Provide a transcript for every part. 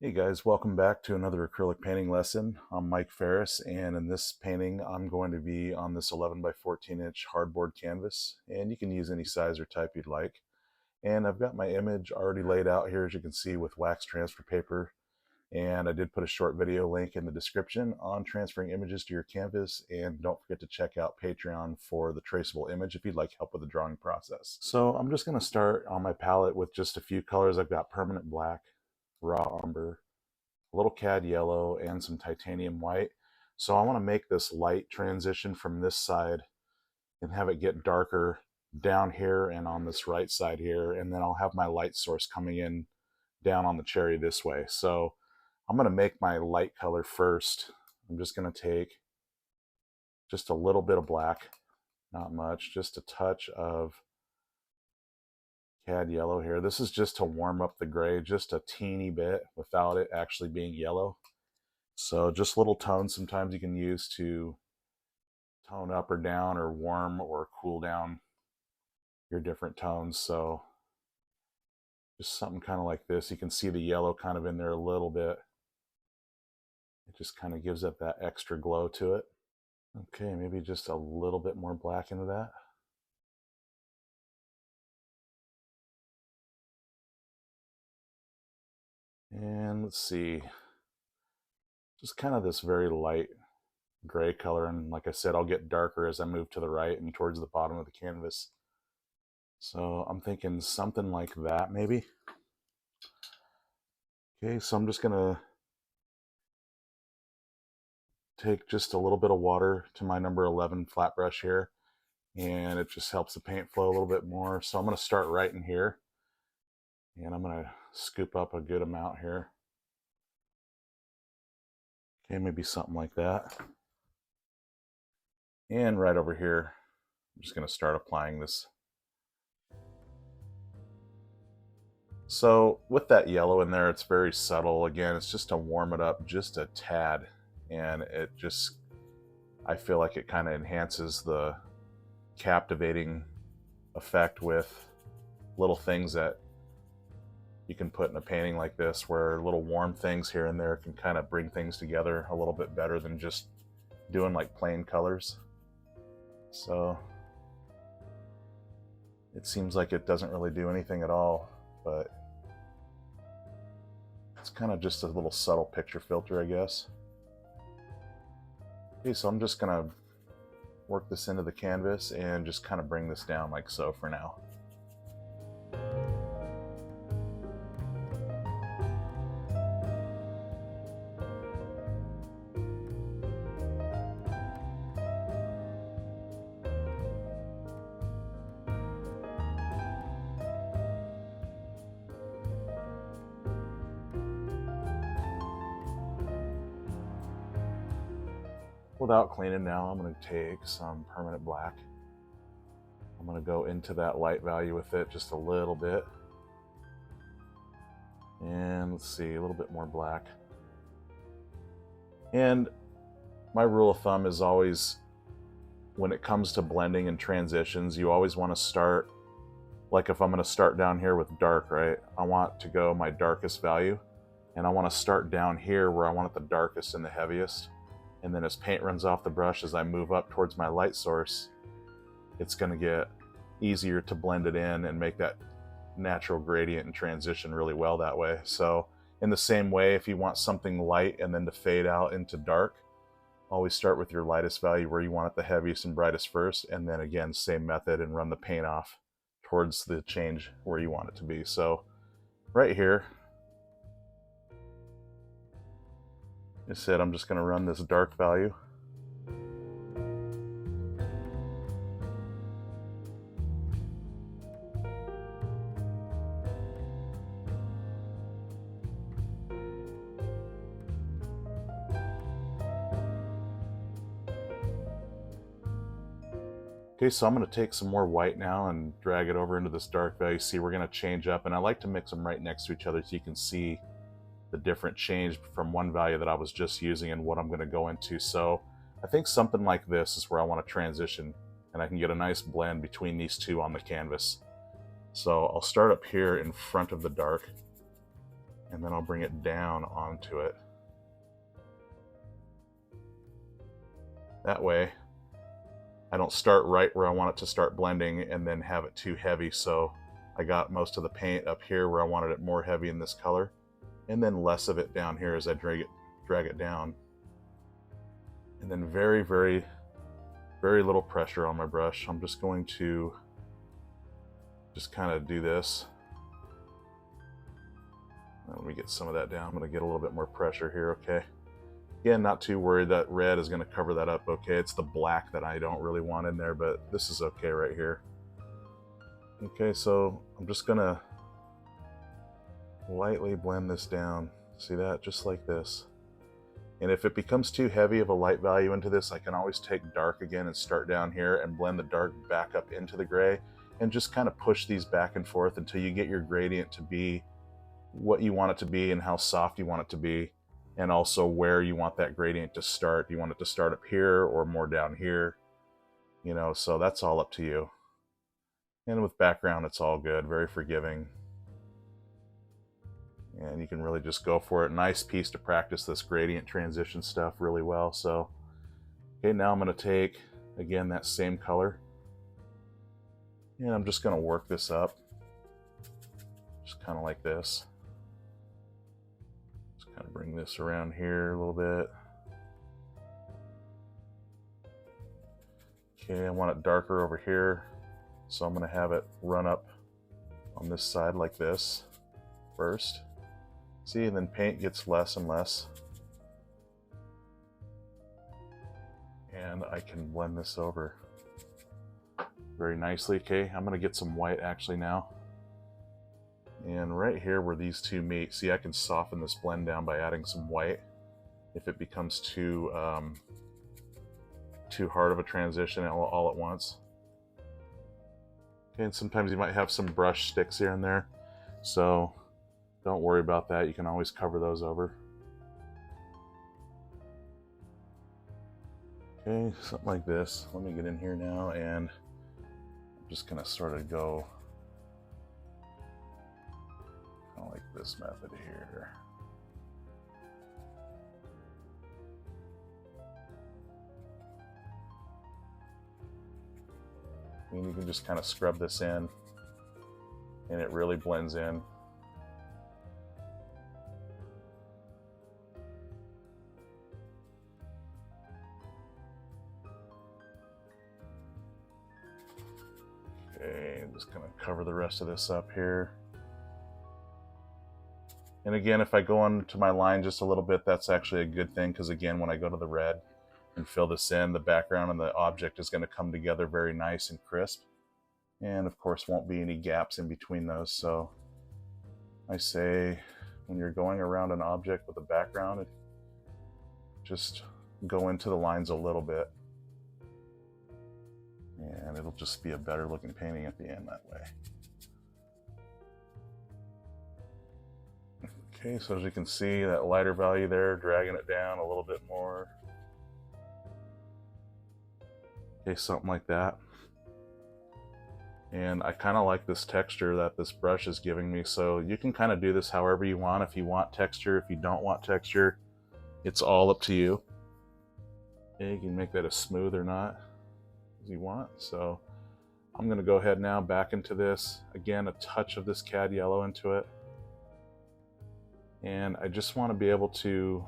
Hey guys, welcome back to another acrylic painting lesson. I'm Mike Ferris, and in this painting I'm going to be on this 11 by 14 inch hardboard canvas, and you can use any size or type you'd like. And I've got my image already laid out here, as you can see, with wax transfer paper, and I did put a short video link in the description on transferring images to your canvas. And don't forget to check out Patreon for the traceable image if you'd like help with the drawing process. So I'm just going to start on my palette with just a few colors. I've got permanent black, raw umber, a little cad yellow, and some titanium white. So I want to make this light transition from this side and have it get darker down here and on this right side here, and then I'll have my light source coming in down on the cherry this way. So I'm going to make my light color first. I'm just going to take just a little bit of black, not much, just a touch of Cad Yellow here. This is just to warm up the gray just a teeny bit without it actually being yellow. So just little tones sometimes you can use to tone up or down or warm or cool down your different tones. So just something kind of like this. You can see the yellow kind of in there a little bit. It just kind of gives it that extra glow to it. Okay, maybe just a little bit more black into that. And let's see, just kind of this very light gray color, and like I said, I'll get darker as I move to the right and towards the bottom of the canvas. So I'm thinking something like that maybe. Okay, so I'm just gonna take just a little bit of water to my number 11 flat brush here, and it just helps the paint flow a little bit more. So I'm gonna start right in here, and I'm gonna scoop up a good amount here. Okay, maybe something like that. And right over here, I'm just gonna start applying this. So with that yellow in there, it's very subtle. Again, it's just to warm it up just a tad. And it just, I feel like it kind of enhances the captivating effect with little things that you can put in a painting like this, where little warm things here and there can kind of bring things together a little bit better than just doing like plain colors. So it seems like it doesn't really do anything at all, but it's kind of just a little subtle picture filter, I guess. Okay, so I'm just gonna work this into the canvas and just kind of bring this down like so for now. Without cleaning now, I'm going to take some permanent black. I'm going to go into that light value with it just a little bit. And let's see, a little bit more black. And my rule of thumb is always, when it comes to blending and transitions, you always want to start, like if I'm going to start down here with dark, right? I want to go my darkest value, and I want to start down here where I want it the darkest and the heaviest. And then as paint runs off the brush, as I move up towards my light source, it's going to get easier to blend it in and make that natural gradient and transition really well that way. So in the same way, if you want something light and then to fade out into dark, always start with your lightest value where you want it the heaviest and brightest first, and then again, same method, and run the paint off towards the change where you want it to be. So right here, I said I'm just going to run this dark value. Okay, so I'm going to take some more white now and drag it over into this dark value. See, we're going to change up, and I like to mix them right next to each other so you can see the different change from one value that I was just using and what I'm going to go into. So I think something like this is where I want to transition, and I can get a nice blend between these two on the canvas. So I'll start up here in front of the dark, and then I'll bring it down onto it. That way, I don't start right where I want it to start blending and then have it too heavy. So I got most of the paint up here where I wanted it more heavy in this color, and then less of it down here as I drag it down. And then very, very, very little pressure on my brush. I'm just going to just kind of do this. Let me get some of that down. I'm going to get a little bit more pressure here, okay? Again, not too worried that red is going to cover that up, okay? It's the black that I don't really want in there, but this is okay right here. Okay, so I'm just going to lightly blend this down. See that? Just like this. And if it becomes too heavy of a light value into this, I can always take dark again and start down here and blend the dark back up into the gray and just kind of push these back and forth until you get your gradient to be what you want it to be and how soft you want it to be, and also where you want that gradient to start. Do you want it to start up here or more down here? You know, so that's all up to you. And with background, it's all good, very forgiving. And you can really just go for it. Nice piece to practice this gradient transition stuff really well. So, okay, now I'm going to take, again, that same color, and I'm just going to work this up, just kind of like this. Just kind of bring this around here a little bit. Okay, I want it darker over here, so I'm going to have it run up on this side like this first. See, and then paint gets less and less. And I can blend this over very nicely. Okay, I'm going to get some white actually now. And right here where these two meet, see, I can soften this blend down by adding some white if it becomes too hard of a transition all at once. Okay, and sometimes you might have some brush sticks here and there, so don't worry about that. You can always cover those over. Okay, something like this. Let me get in here now, and I'm just gonna sort of go kind of like this method here. And you can just kind of scrub this in, and it really blends in. Okay, I'm just gonna cover the rest of this up here. And again, if I go onto my line just a little bit, that's actually a good thing, because again, when I go to the red and fill this in, the background and the object is going to come together very nice and crisp. And of course, won't be any gaps in between those. So I say, when you're going around an object with a background, just go into the lines a little bit, and it'll just be a better looking painting at the end that way. Okay, so as you can see, that lighter value there, dragging it down a little bit more. Okay, something like that. And I kind of like this texture that this brush is giving me, so you can kind of do this however you want. If you want texture, if you don't want texture, it's all up to you. Okay, you can make that as smooth or not as you want. So I'm going to go ahead now back into this. Again, a touch of this Cad Yellow into it. And I just want to be able to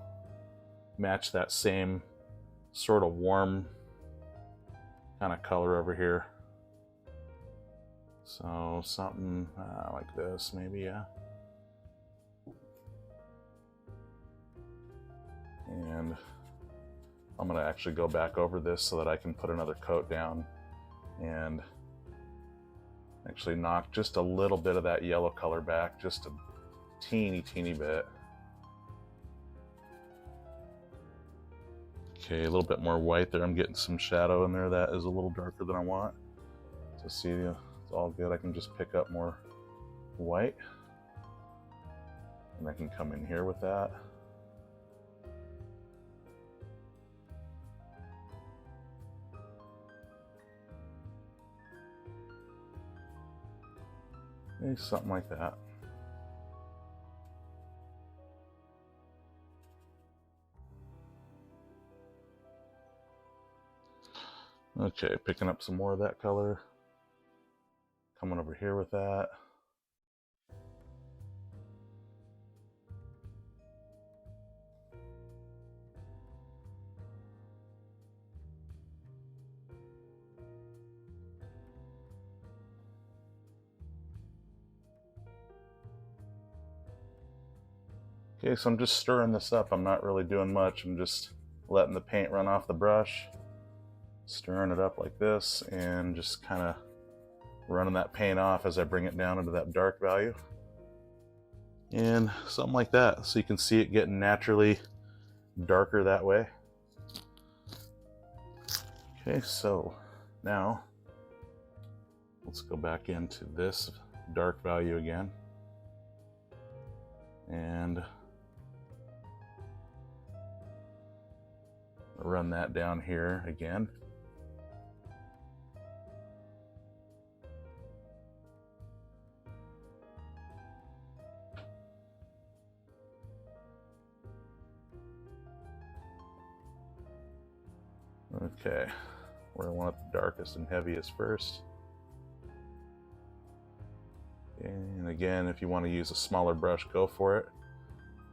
match that same sort of warm kind of color over here. So something like this, maybe, yeah. And I'm going to actually go back over this so that I can put another coat down and actually knock just a little bit of that yellow color back, just a teeny bit. Okay, a little bit more white there. I'm getting some shadow in there that is a little darker than I want. So see, it's all good. I can just pick up more white, and I can come in here with that. Maybe something like that. Okay, picking up some more of that color. Coming over here with that. Okay, so I'm just stirring this up. I'm not really doing much. I'm just letting the paint run off the brush, stirring it up like this, and just kind of running that paint off as I bring it down into that dark value. And something like that. So you can see it getting naturally darker that way. Okay, so now let's go back into this dark value again. And run that down here again. Okay, where I want it the darkest and heaviest first. And again, if you want to use a smaller brush, go for it.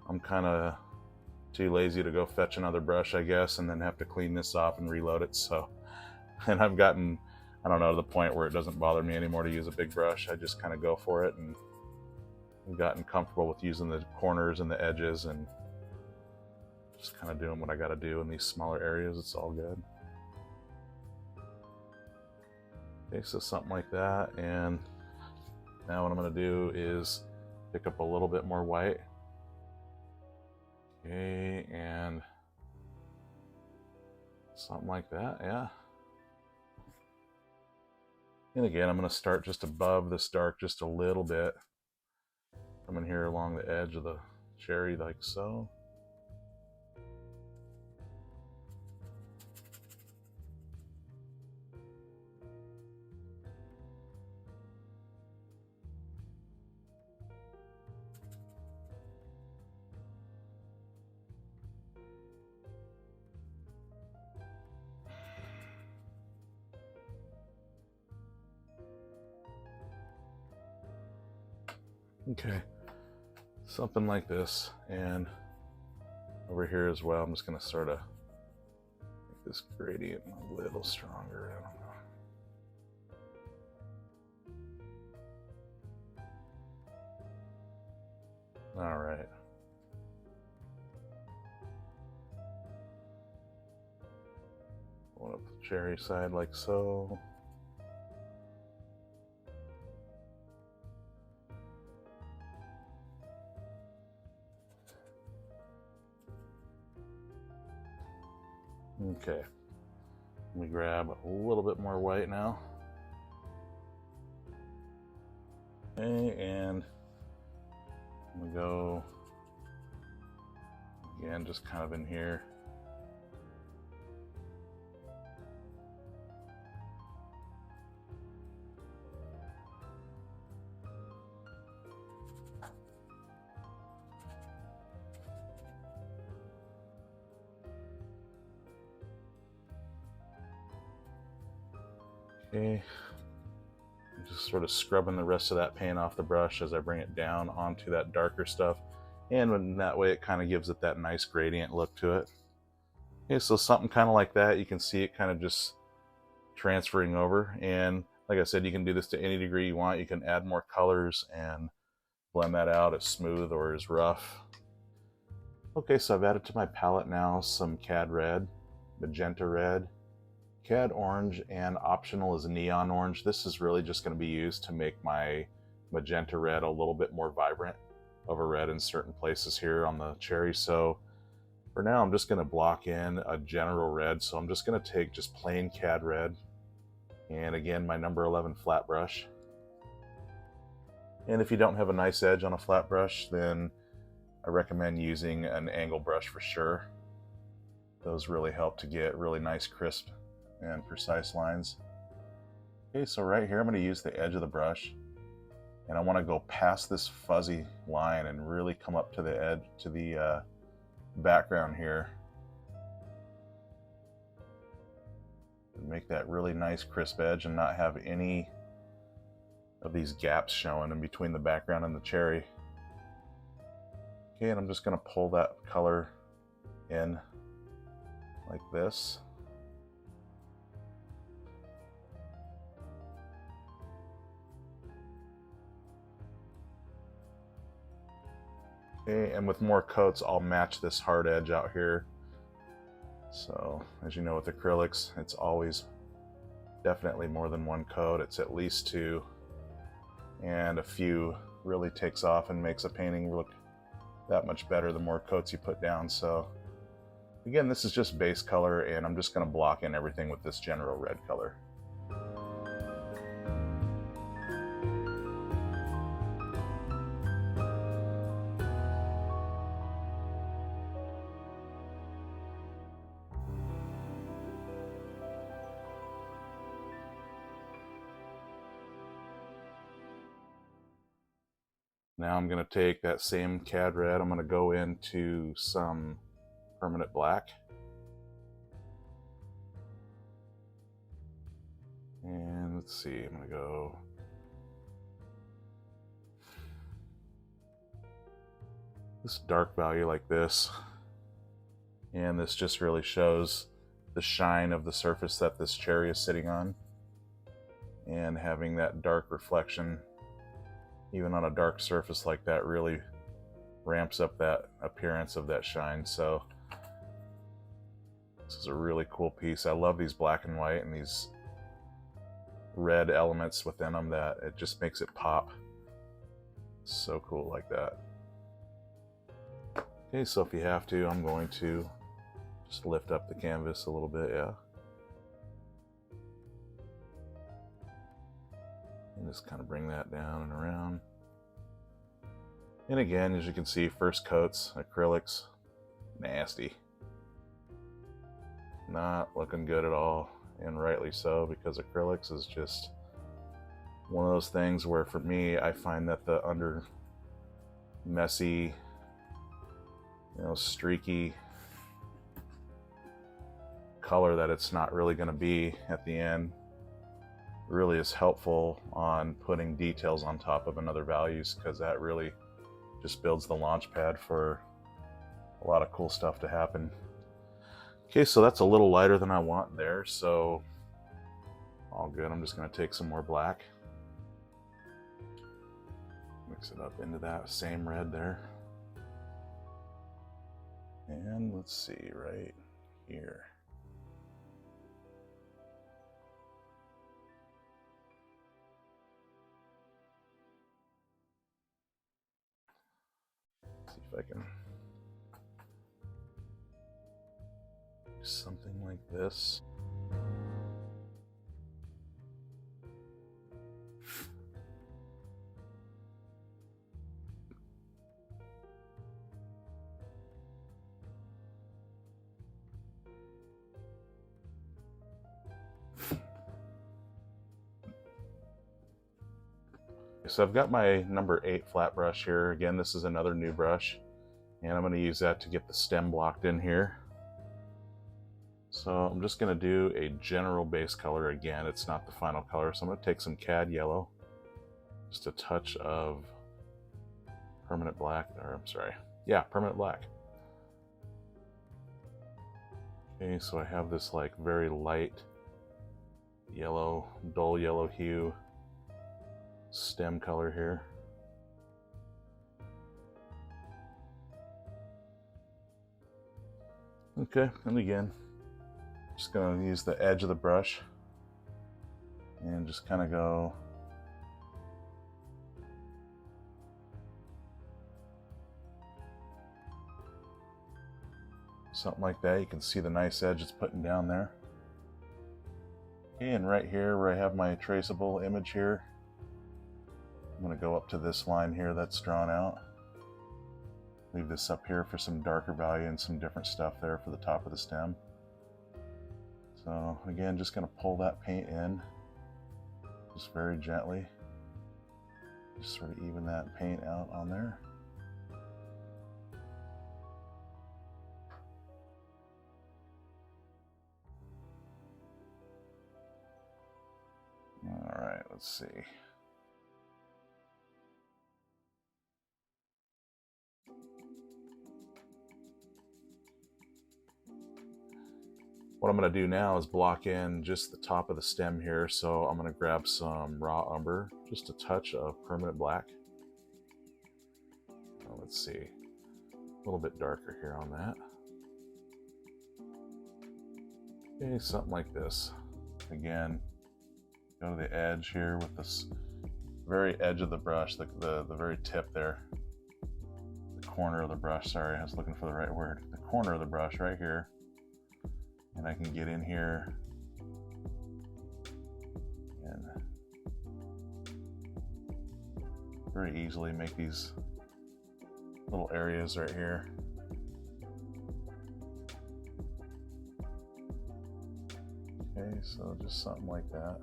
I'm kind of too lazy to go fetch another brush, I guess, and then have to clean this off and reload it. So, and I've gotten, I don't know, to the point where it doesn't bother me anymore to use a big brush. I just kind of go for it, and I've gotten comfortable with using the corners and the edges and just kind of doing what I got to do in these smaller areas. It's all good. Okay, so something like that. And now what I'm going to do is pick up a little bit more white. Okay, and something like that, yeah. And again, I'm going to start just above this dark just a little bit. Come in here along the edge of the cherry like so. Okay, something like this, and over here as well, I'm just going to sort of make this gradient a little stronger. I don't know. All right. Going up the cherry side like so. Okay, let me grab a little bit more white now. Okay, and I'm gonna go again, just kind of in here. Okay, I'm just sort of scrubbing the rest of that paint off the brush as I bring it down onto that darker stuff, and in that way it kind of gives it that nice gradient look to it. Okay, so something kind of like that. You can see it kind of just transferring over, and like I said, you can do this to any degree you want. You can add more colors and blend that out as smooth or as rough. Okay, so I've added to my palette now some Cad Red, Magenta Red, Cad Orange, and optional is Neon Orange. This is really just going to be used to make my Magenta Red a little bit more vibrant of a red in certain places here on the cherry. So for now, I'm just going to block in a general red. So I'm just going to take just plain Cad Red, and again, my number 11 flat brush. And if you don't have a nice edge on a flat brush, then I recommend using an angle brush for sure. Those really help to get really nice, crisp, and precise lines. Okay, so right here, I'm going to use the edge of the brush, and I want to go past this fuzzy line and really come up to the edge, to the background here. Make that really nice crisp edge and not have any of these gaps showing in between the background and the cherry. Okay, and I'm just going to pull that color in like this. Okay, and with more coats, I'll match this hard edge out here. So, as you know with acrylics, it's always definitely more than one coat. It's at least two, and a few really takes off and makes a painting look that much better the more coats you put down. So, again, this is just base color, and I'm just going to block in everything with this general red color. Now I'm going to take that same Cad Red, I'm going to go into some permanent black. And let's see, I'm going to go this dark value like this. And this just really shows the shine of the surface that this cherry is sitting on. And having that dark reflection even on a dark surface like that really ramps up that appearance of that shine. So this is a really cool piece. I love these black and white and these red elements within them that it just makes it pop. So cool like that. Okay, so if you have to, I'm going to just lift up the canvas a little bit, yeah. And just kind of bring that down and around. And again, as you can see, first coats, acrylics, nasty. Not looking good at all, and rightly so, because acrylics is just one of those things where for me, I find that the under messy, streaky color that it's not really going to be at the end really is helpful on putting details on top of another values, because that really just builds the launch pad for a lot of cool stuff to happen. Okay, so that's a little lighter than I want there, so all good. I'm just going to take some more black, mix it up into that same red there, and let's see right here. See if I can do something like this. So I've got my number 8 flat brush here. Again, this is another new brush, and I'm going to use that to get the stem blocked in here. So I'm just going to do a general base color again. It's not the final color, so I'm going to take some Cad Yellow, just a touch of permanent black, or I'm sorry, yeah, permanent black. Okay, so I have this like very light yellow, dull yellow hue stem color here. Okay, and again, just going to use the edge of the brush and just kind of go something like that. You can see the nice edge it's putting down there. Okay, and right here where I have my traceable image here, I'm going to go up to this line here that's drawn out. Leave this up here for some darker value and some different stuff there for the top of the stem. So again, just going to pull that paint in just very gently. Just sort of even that paint out on there. Let's see. What I'm going to do now is block in just the top of the stem here. So I'm going to grab some raw umber, just a touch of permanent black. Let's see, a little bit darker here on that. Okay, something like this. Again, go to the edge here with this very edge of the brush, the very tip there. The corner of the brush, sorry, I was looking for the right word. The corner of the brush right here. And I can get in here and very easily make these little areas right here. Okay, so just something like that.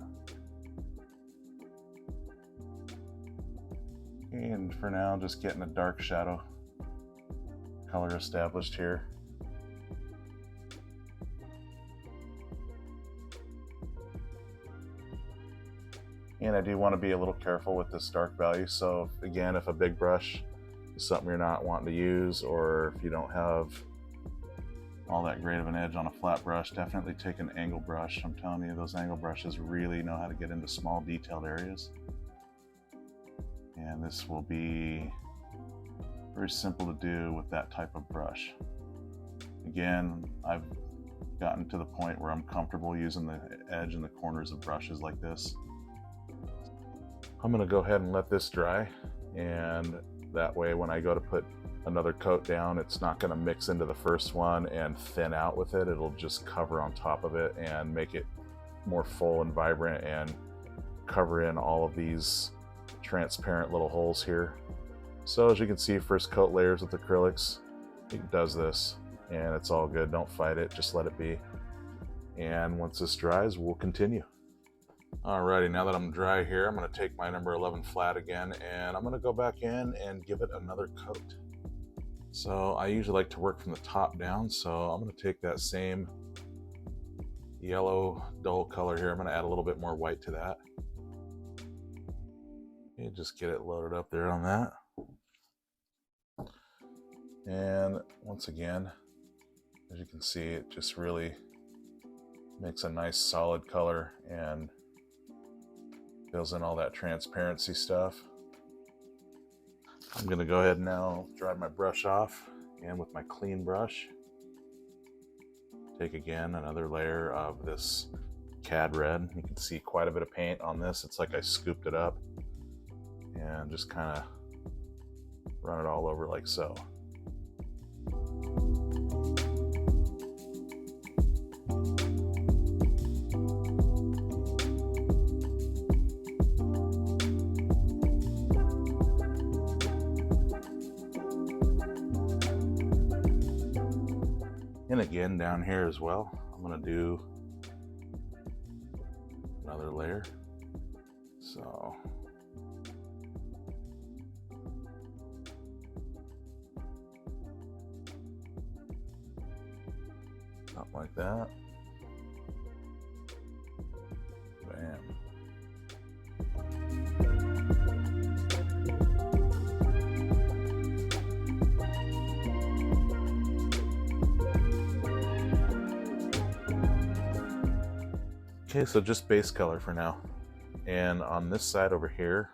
And for now, just getting a dark shadow color established here. And I do want to be a little careful with this dark value. So again, if a big brush is something you're not wanting to use, or if you don't have all that great of an edge on a flat brush, definitely take an angle brush. I'm telling you, those angle brushes really know how to get into small detailed areas. And this will be very simple to do with that type of brush. Again, I've gotten to the point where I'm comfortable using the edge and the corners of brushes like this. I'm going to go ahead and let this dry, and that way when I go to put another coat down, it's not going to mix into the first one and thin out with it. It'll just cover on top of it and make it more full and vibrant and cover in all of these transparent little holes here. So as you can see, first coat layers with acrylics, it does this, and it's all good. Don't fight it, just let it be. And once this dries, we'll continue. Alrighty, now that I'm dry here, I'm going to take my number 11 flat again, and I'm going to go back in and give it another coat. So I usually like to work from the top down, so I'm going to take that same yellow dull color here. I'm going to add a little bit more white to that. And just get it loaded up there on that. And once again, as you can see, it just really makes a nice solid color and fills in all that transparency stuff. I'm going to go ahead and now dry my brush off, and with my clean brush, take again another layer of this Cad Red. You can see quite a bit of paint on this. It's like I scooped it up and just kind of run it all over like so. And again down here as well, I'm going to do another layer. So something like that. Bam. Okay, so just base color for now. And on this side over here,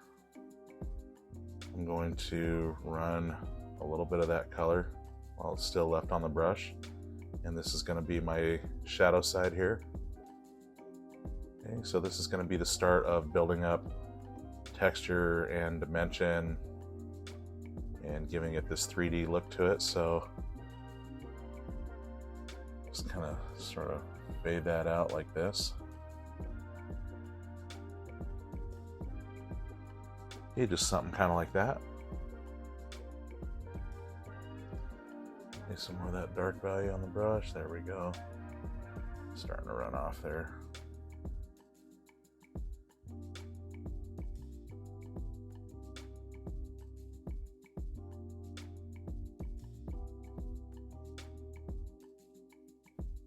I'm going to run a little bit of that color while it's still left on the brush. And this is going to be my shadow side here. Okay, so this is going to be the start of building up texture and dimension and giving it this 3D look to it. So just kind of sort of fade that out like this. Okay, just something kind of like that. Okay, some more of that dark value on the brush. There we go. Starting to run off there.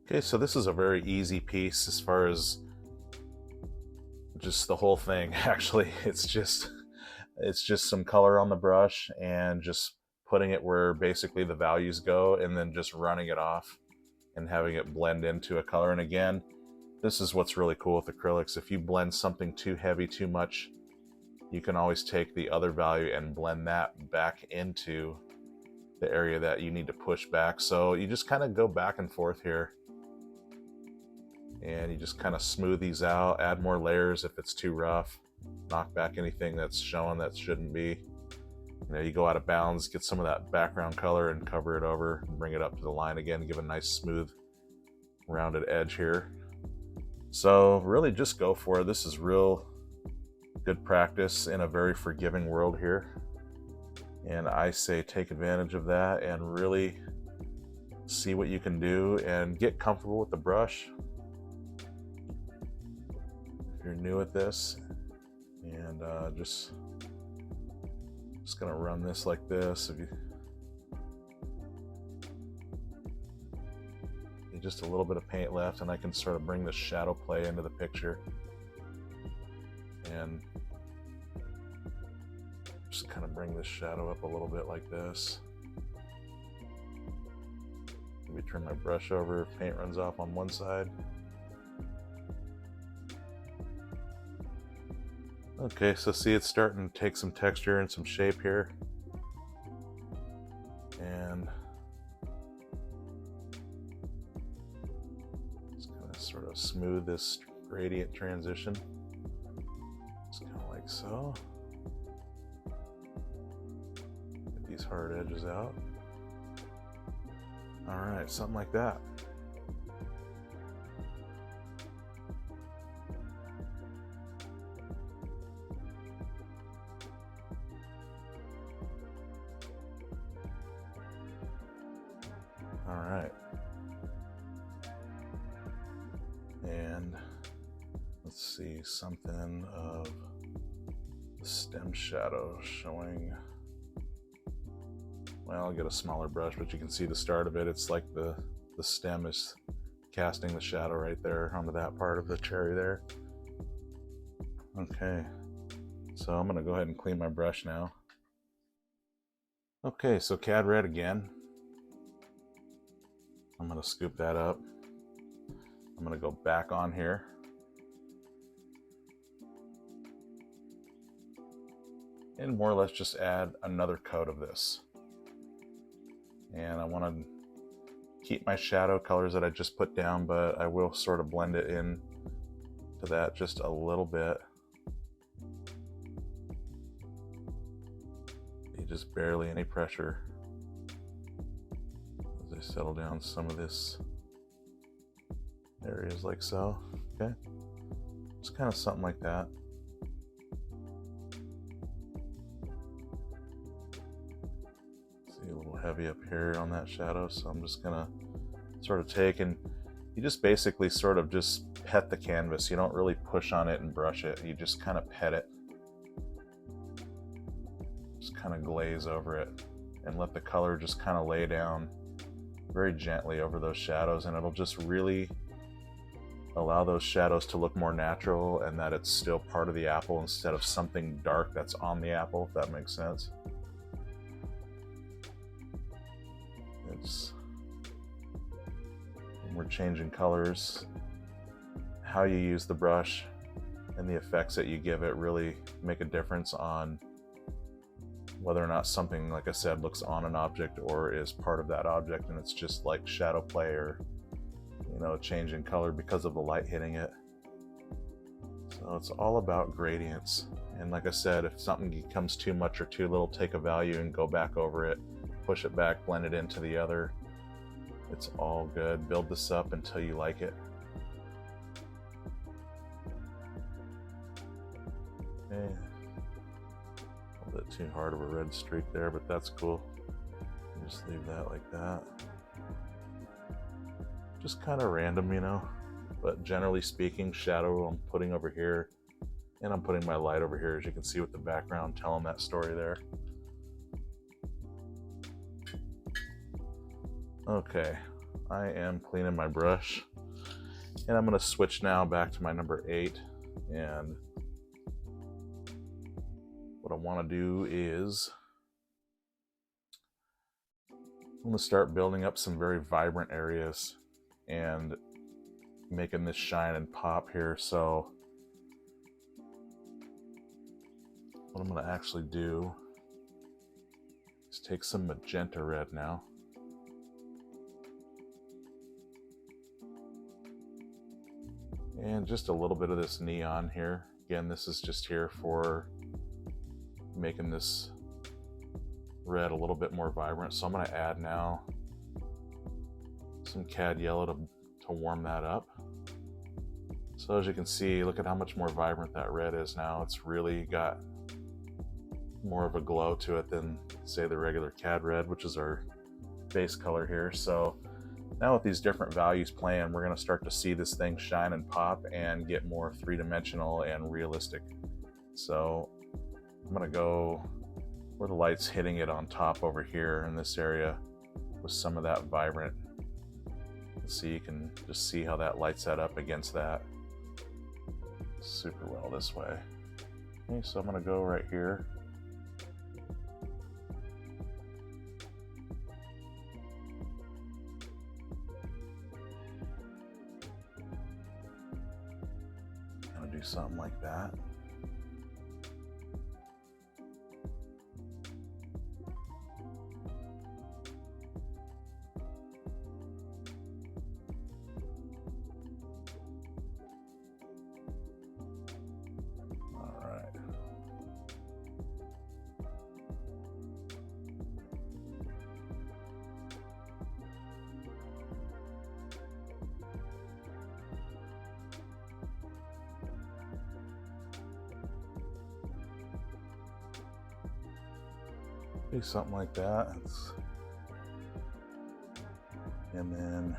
Okay, so this is a very easy piece as far as just the whole thing. Actually, it's just some color on the brush and just putting it where basically the values go, and then just running it off and having it blend into a color. And again, this is what's really cool with acrylics. If you blend something too heavy, too much, you can always take the other value and blend that back into the area that you need to push back. So you just kind of go back and forth here, and you just kind of smooth these out, add more layers if it's too rough, knock back anything that's showing that shouldn't be. You know, you go out of bounds, get some of that background color and cover it over and bring it up to the line again, give a nice smooth rounded edge here. So really just go for it. This is real good practice in a very forgiving world here. And I say take advantage of that and really see what you can do and get comfortable with the brush. If you're new at this, and just gonna run this like this. If you just a little bit of paint left, and I can sort of bring the shadow play into the picture, and just kind of bring this shadow up a little bit like this. Maybe turn my brush over if paint runs off on one side. Okay, so see, it's starting to take some texture and some shape here. And just kind of sort of smooth this gradient transition. Just kind of like so. Get these hard edges out. All right, something like that. All right. And let's see, something of stem shadow showing. Well, I'll get a smaller brush, but you can see the start of it. It's like the stem is casting the shadow right there onto that part of the cherry there. Okay, so I'm gonna go ahead and clean my brush now. Okay, so Cad Red again. I'm gonna scoop that up. I'm gonna go back on here. And more or less just add another coat of this. And I want to keep my shadow colors that I just put down, but I will sort of blend it in to that just a little bit. Just barely any pressure as I settle down some of this areas like so. Okay, just kind of something like that. See, a little heavy up here on that shadow, so I'm just gonna sort of take, and you just basically sort of just pet the canvas. You don't really push on it and brush it. You just kind of pet it. Just kind of glaze over it and let the color just kind of lay down very gently over those shadows, and it'll just really allow those shadows to look more natural and that it's still part of the apple instead of something dark that's on the apple, if that makes sense. It's, when we're changing colors, how you use the brush and the effects that you give it really make a difference on whether or not something, like I said, looks on an object or is part of that object, and it's just like shadow play or, you know, a change in color because of the light hitting it. So it's all about gradients. And like I said, if something becomes too much or too little, take a value and go back over it, push it back, blend it into the other. It's all good. Build this up until you like it. Okay. A little bit too hard of a red streak there, but that's cool. Just leave that like that. Just kind of random, you know, but generally speaking, shadow I'm putting over here, and I'm putting my light over here, as you can see with the background telling that story there. Okay, I am cleaning my brush, and I'm going to switch now back to my number 8 And what I want to do is I'm going to start building up some very vibrant areas and making this shine and pop here. So what I'm going to actually do is take some Magenta Red now. And just a little bit of this neon here. Again, this is just here for making this red a little bit more vibrant. So I'm going to add now some Cad Yellow to warm that up. So as you can see, look at how much more vibrant that red is now. It's really got more of a glow to it than, say, the regular Cad Red, which is our base color here. So now with these different values playing, we're going to start to see this thing shine and pop and get more three-dimensional and realistic. So I'm going to go where the light's hitting it on top over here in this area with some of that vibrant. So you can just see how that lights that up against that super well this way. Okay, so I'm going to go right here. Do something like that. All right. Do something like that. And then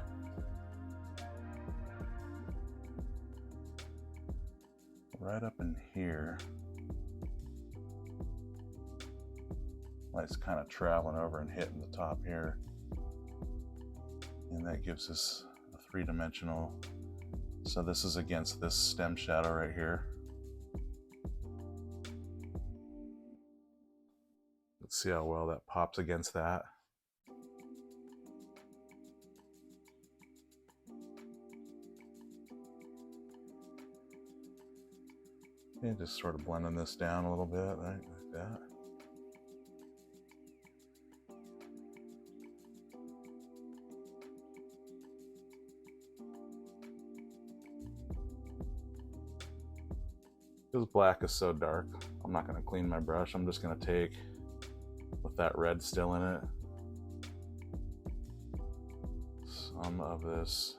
right up in here, light's kind of traveling over and hitting the top here. And that gives us a three-dimensional. So this is against this stem shadow right here. Let's see how well that pops against that. And just sort of blending this down a little bit, right, like that. Because black is so dark, I'm not going to clean my brush. I'm just going to take, with that red still in it, some of this.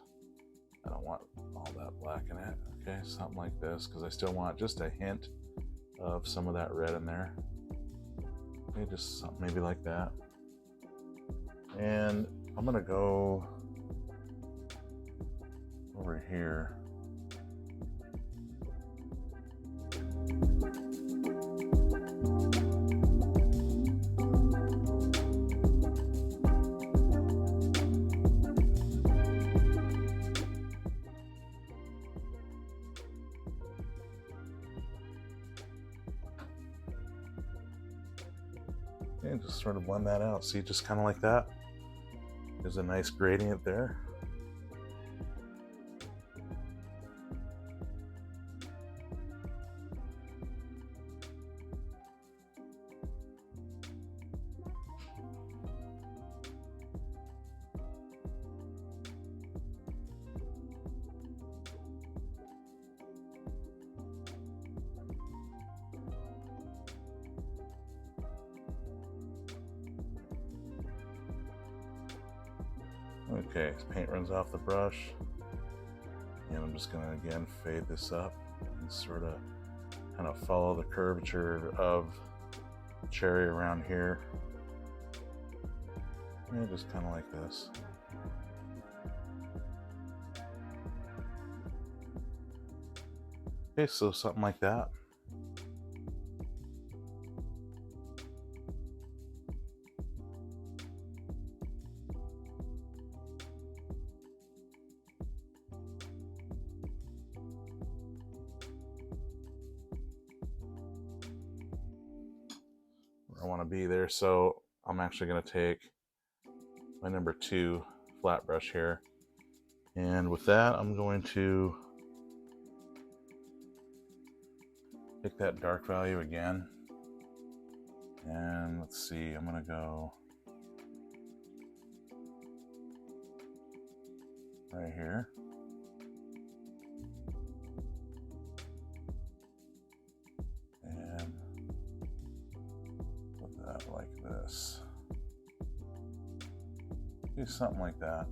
I don't want all that black in it. Okay, something like this, because I still want just a hint of some of that red in there. Okay, just something maybe like that. And I'm gonna go over here. And just sort of blend that out. See, just kind of like that. There's a nice gradient there. Okay, paint runs off the brush, and I'm just gonna again fade this up and sort of kind of follow the curvature of the cherry around here. And just kind of like this. Okay, so something like that. where I want to be there. So I'm actually going to take my number 2 flat brush here, and with that I'm going to take that dark value again, and let's see, I'm going to go right here. And put that like this. Do something like that.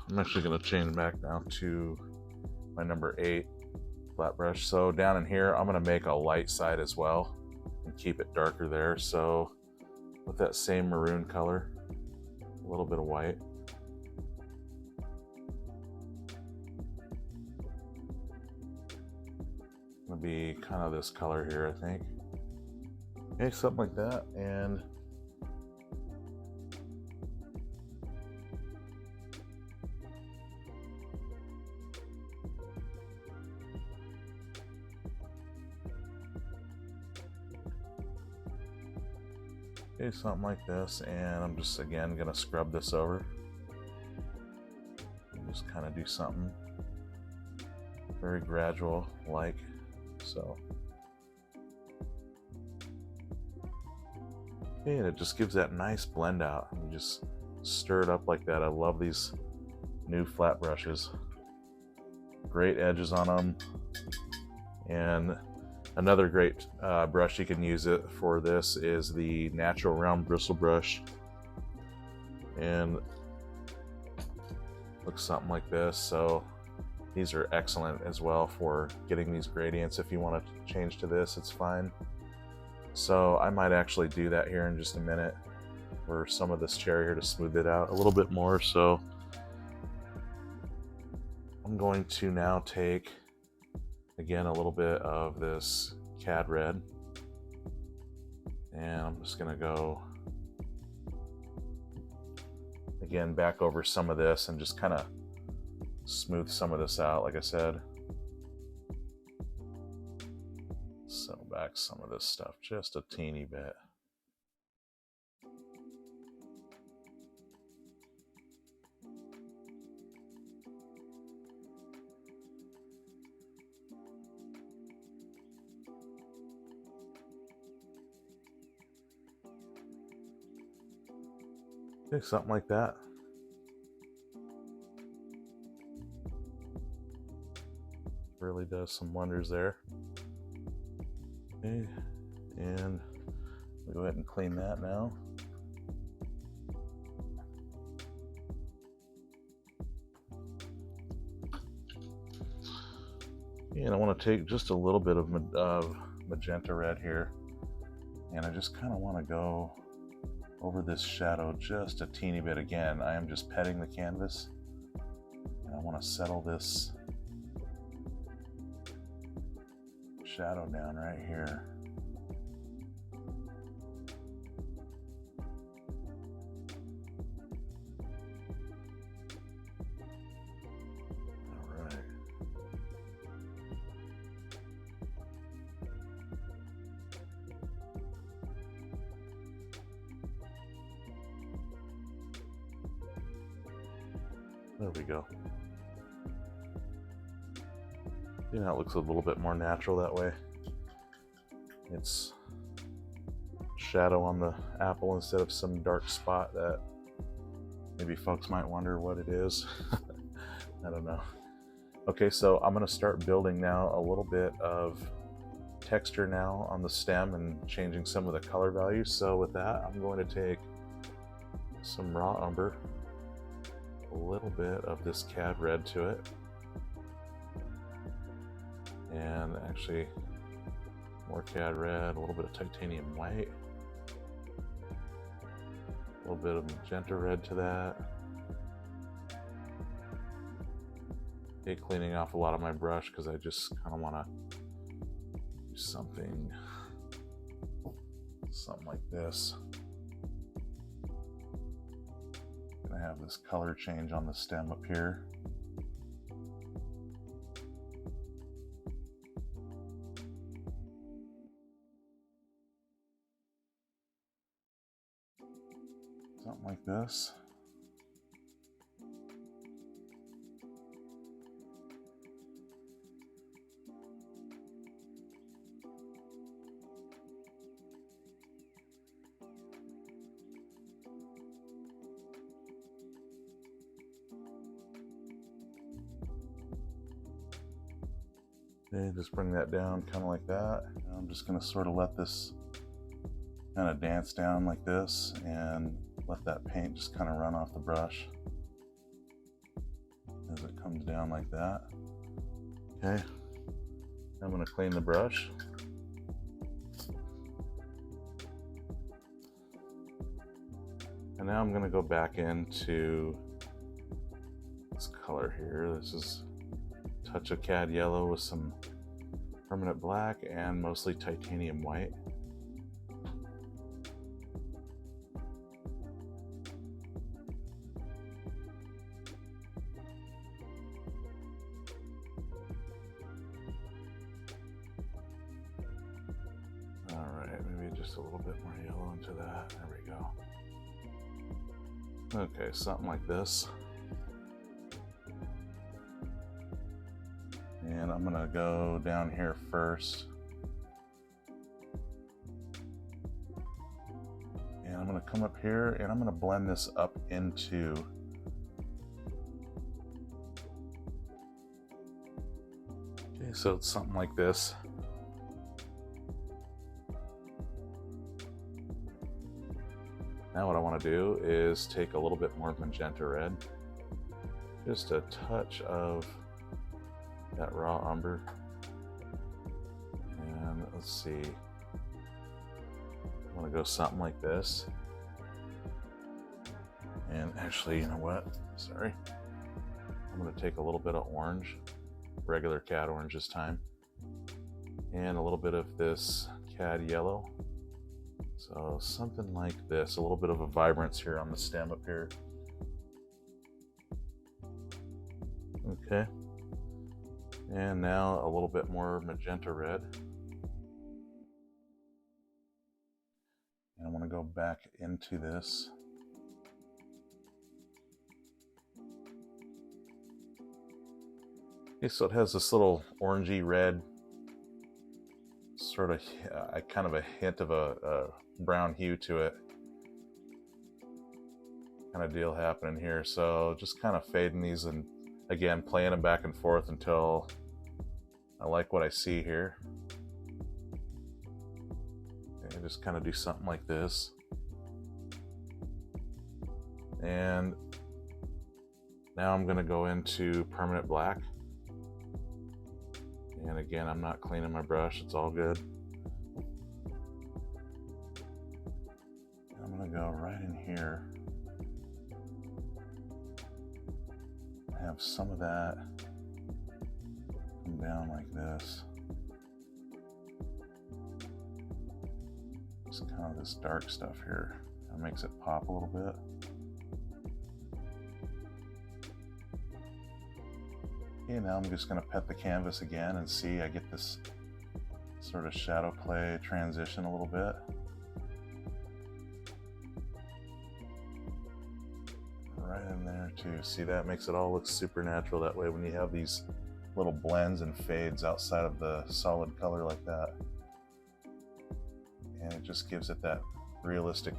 I'm actually going to change back now to my number 8 flat brush. So down in here, I'm going to make a light side as well and keep it darker there. So with that same maroon color, a little bit of white. Gonna be kind of this color here, I think. Okay, something like that, and okay, something like this, and I'm just again gonna scrub this over. Just kind of do something very gradual, like so. Okay, and it just gives that nice blend out. You just stir it up like that. I love these new flat brushes. Great edges on them. And another great brush you can use it for this is the natural round bristle brush. And looks something like this. So these are excellent as well for getting these gradients. If you want to change to this, it's fine. So I might actually do that here in just a minute for some of this cherry here to smooth it out a little bit more. So I'm going to now take, again, a little bit of this Cad Red, and I'm just going to go, again, back over some of this and just kind of smooth some of this out, like I said. Settle back some of this stuff just a teeny bit. Okay, something like that. Really does some wonders there. Okay, and we'll go ahead and clean that now. And I want to take just a little bit of Magenta Red here, and I just kind of want to go over this shadow just a teeny bit. Again, I am just petting the canvas, and I want to settle this shadow down right here. All right. There we go. You know, it looks a little bit more natural that way. It's shadow on the apple instead of some dark spot that maybe folks might wonder what it is. I don't know. Okay, so I'm going to start building now a little bit of texture now on the stem and changing some of the color values. So with that, I'm going to take some raw umber, a little bit of this Cad Red to it, and actually more Cad Red, a little bit of titanium white, a little bit of Magenta Red to that. Okay, cleaning off a lot of my brush because I just kind of want to do something like this. Gonna have this color change on the stem up here. something like this. Okay, just bring that down kind of like that. And I'm just going to sort of let this kind of dance down like this and let that paint just kind of run off the brush as it comes down like that. Okay, I'm going to clean the brush. And now I'm going to go back into this color here. This is a touch of Cad Yellow with some permanent black and mostly titanium white. Alright, maybe just a little bit more yellow into that. There we go. Okay, something like this. And I'm gonna go down here first. And I'm gonna come up here and I'm gonna blend this up into okay, so it's something like this. Now what I want to do is take a little bit more Magenta Red, just a touch of that raw umber, and let's see, I want to go something like this. And actually, you know what, sorry, I'm going to take a little bit of orange, regular Cad Orange this time, and a little bit of this Cad Yellow. So something like this, a little bit of a vibrance here on the stem up here. Okay. And now a little bit more Magenta Red. And I want to go back into this. Okay, so it has this little orangey red, sort of kind of a hint of a brown hue to it kind of deal happening here. So just kind of fading these and again playing them back and forth until I like what I see here. And just kind of do something like this. And now I'm going to go into permanent black. And again, I'm not cleaning my brush, it's all good. I'm going to go right in here. Have some of that come down like this. Just kind of this dark stuff here. That makes it pop a little bit. Okay, now I'm just going to pet the canvas again and see I get this sort of shadow play transition a little bit. Right in there too. See, that makes it all look super natural that way when you have these little blends and fades outside of the solid color like that. And it just gives it that realistic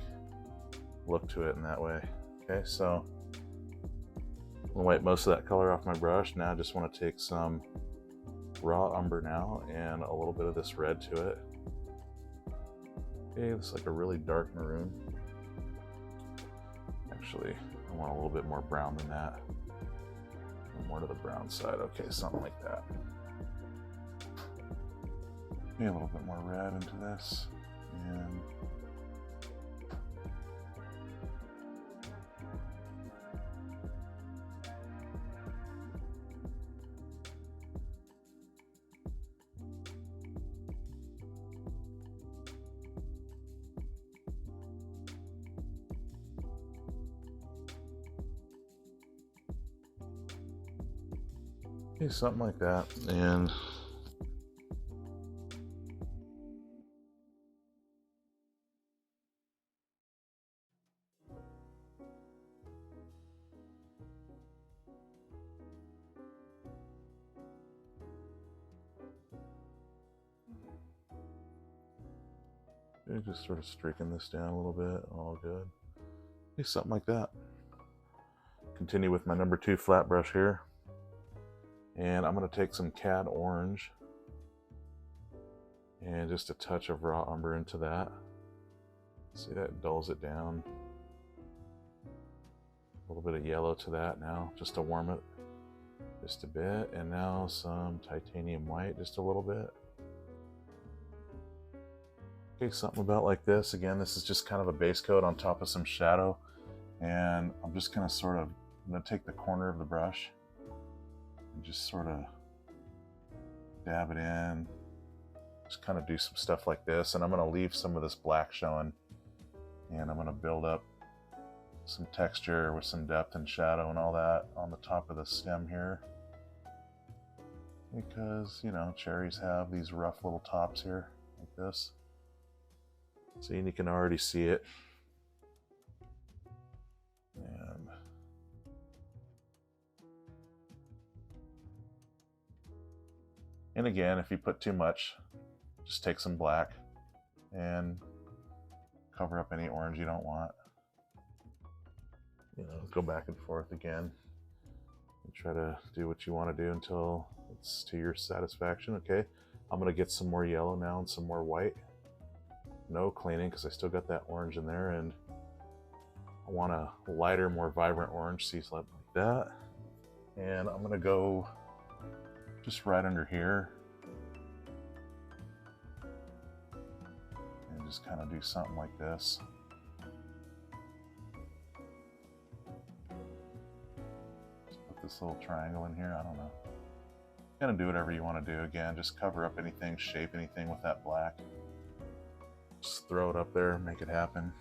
look to it in that way. Okay, so I'm gonna wipe most of that color off my brush. Now I just want to take some raw umber now and a little bit of this red to it. Okay, it's like a really dark maroon. Actually, I want a little bit more brown than that. More to the brown side. Okay, something like that. Okay, a little bit more red into this. And okay, something like that. And Okay, just sort of streaking this down a little bit, all good. Okay, something like that. Continue with my number 2 flat brush here. And I'm going to take some Cad Orange and just a touch of raw umber into that. See, that dulls it down. A little bit of yellow to that now, just to warm it just a bit. And now some titanium white, just a little bit. Okay, something about like this. Again, this is just kind of a base coat on top of some shadow. And I'm just going to I'm going to take the corner of the brush and just sort of dab it in. Just kind of do some stuff like this. And I'm going to leave some of this black showing. And I'm going to build up some texture with some depth and shadow and all that on the top of the stem here. Because, you know, cherries have these rough little tops here, like this. See, and you can already see it. And again, if you put too much, just take some black and cover up any orange you don't want. You know, go back and forth again and try to do what you want to do until it's to your satisfaction. Okay, I'm going to get some more yellow now and some more white. No cleaning because I still got that orange in there, and I want a lighter, more vibrant orange, see something like that. And I'm going to go just right under here and just kind of do something like this. Just put this little triangle in here, I don't know. Kind of do whatever you want to do. Again, just cover up anything, shape anything with that black. Just throw it up there, make it happen.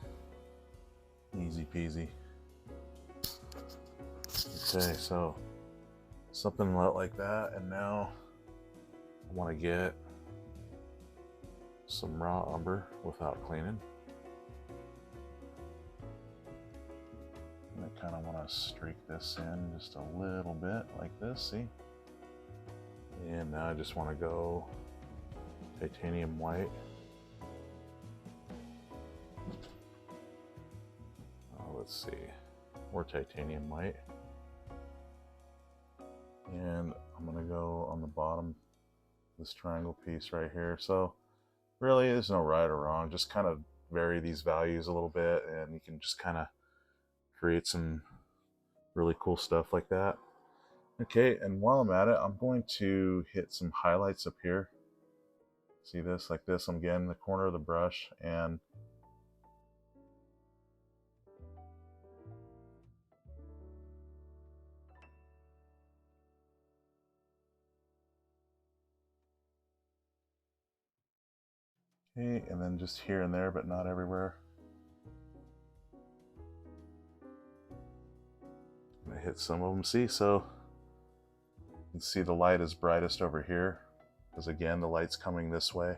Easy peasy. Okay, so something like that, and now I want to get some raw umber without cleaning. And I kind of want to streak this in just a little bit like this, see? And now I just want to go titanium white. Let's see, more titanium white. And I'm gonna go on the bottom, this triangle piece right here. So really there's no right or wrong, just kind of vary these values a little bit and you can just kind of create some really cool stuff like that. Okay, and while I'm at it, I'm going to hit some highlights up here. See this, like this, I'm getting the corner of the brush and okay, and then just here and there, but not everywhere. I'm gonna hit some of them. See, so you can see the light is brightest over here, because again, the light's coming this way,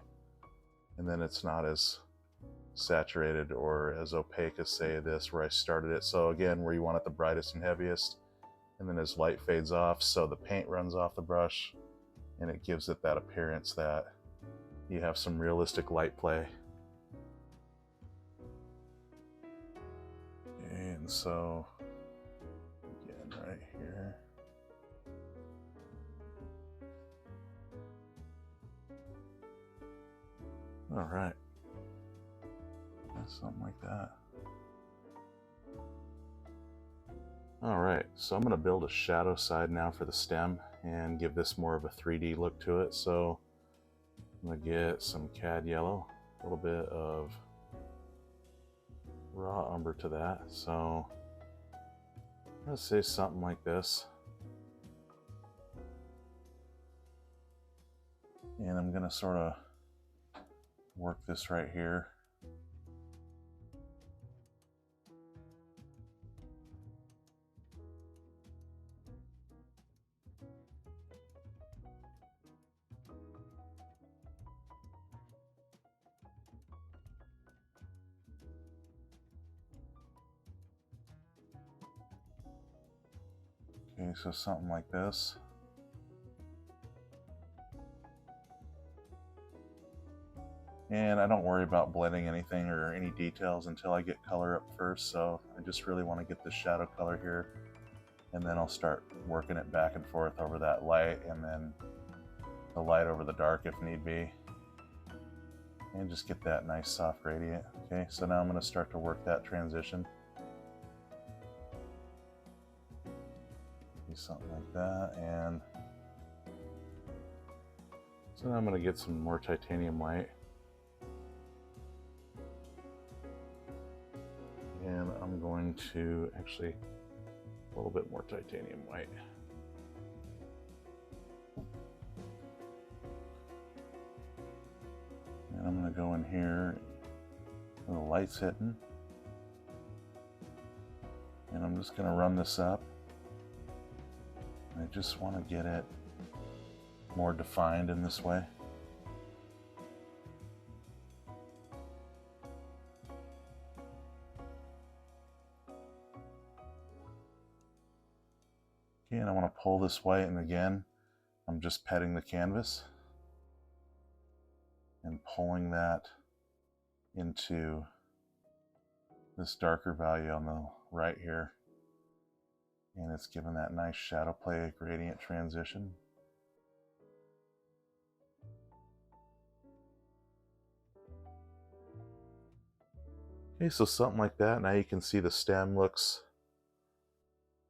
and then it's not as saturated or as opaque as, say, this where I started it. So again, where you want it the brightest and heaviest, and then as light fades off, so the paint runs off the brush, and it gives it that appearance that you have some realistic light play. And so, again, right here. All right. That's something like that. All right, so I'm going to build a shadow side now for the stem and give this more of a 3D look to it. So I'm going to get some Cad Yellow, a little bit of raw umber to that. So let's say something like this. And I'm going to sort of work this right here. Okay, so something like this. And I don't worry about blending anything or any details until I get color up first, so I just really want to get the shadow color here, and then I'll start working it back and forth over that light and then the light over the dark if need be, and just get that nice soft gradient. Okay, so now I'm going to start to work that transition. Do something like that, and so now I'm going to get some more titanium white. And I'm going to actually a little bit more titanium white. And I'm going to go in here where the light's hitting. And I'm just going to run this up. I just want to get it more defined in this way. Okay, and I want to pull this white, and again, I'm just petting the canvas and pulling that into this darker value on the right here. And it's giving that nice shadow play gradient transition. Okay, so something like that. Now you can see the stem looks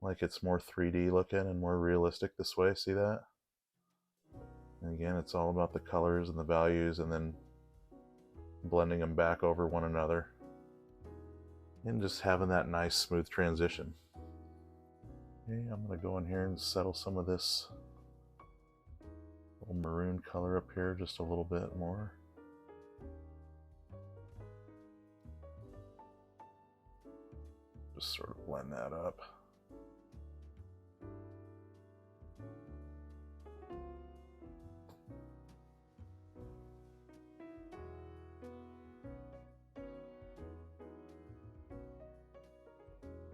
like it's more 3D looking and more realistic this way. See that? And again, it's all about the colors and the values and then blending them back over one another and just having that nice smooth transition. Okay, I'm going to go in here and settle some of this little maroon color up here just a little bit more. Just sort of blend that up.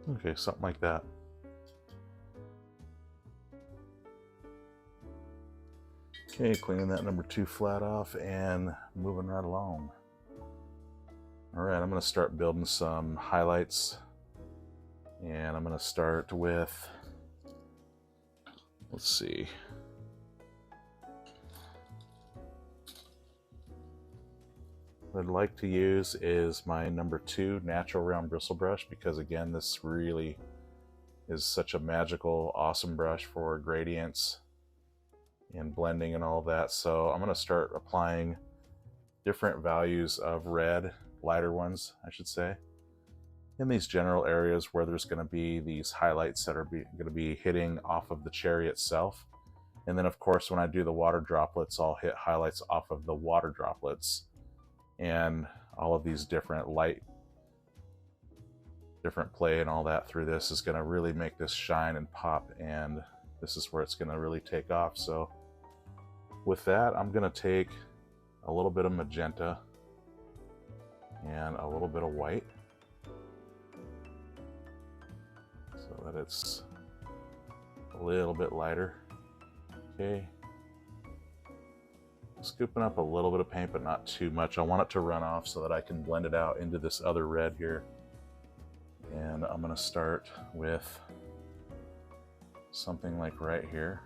Okay, something like that. Okay, cleaning that number 2 flat off and moving right along. All right, I'm going to start building some highlights, and I'm going to start with, let's see, what I'd like to use is my number 2 natural round bristle brush, because again, this really is such a magical, awesome brush for gradients and blending and all that. So I'm going to start applying different values of red, lighter ones I should say, in these general areas where there's going to be these highlights that are going to be hitting off of the cherry itself. And then of course when I do the water droplets, I'll hit highlights off of the water droplets, and all of these different light, different play and all that through this is going to really make this shine and pop, and this is where it's going to really take off. So with that, I'm going to take a little bit of magenta and a little bit of white so that it's a little bit lighter. Okay, scooping up a little bit of paint, but not too much. I want it to run off so that I can blend it out into this other red here. And I'm going to start with something like right here.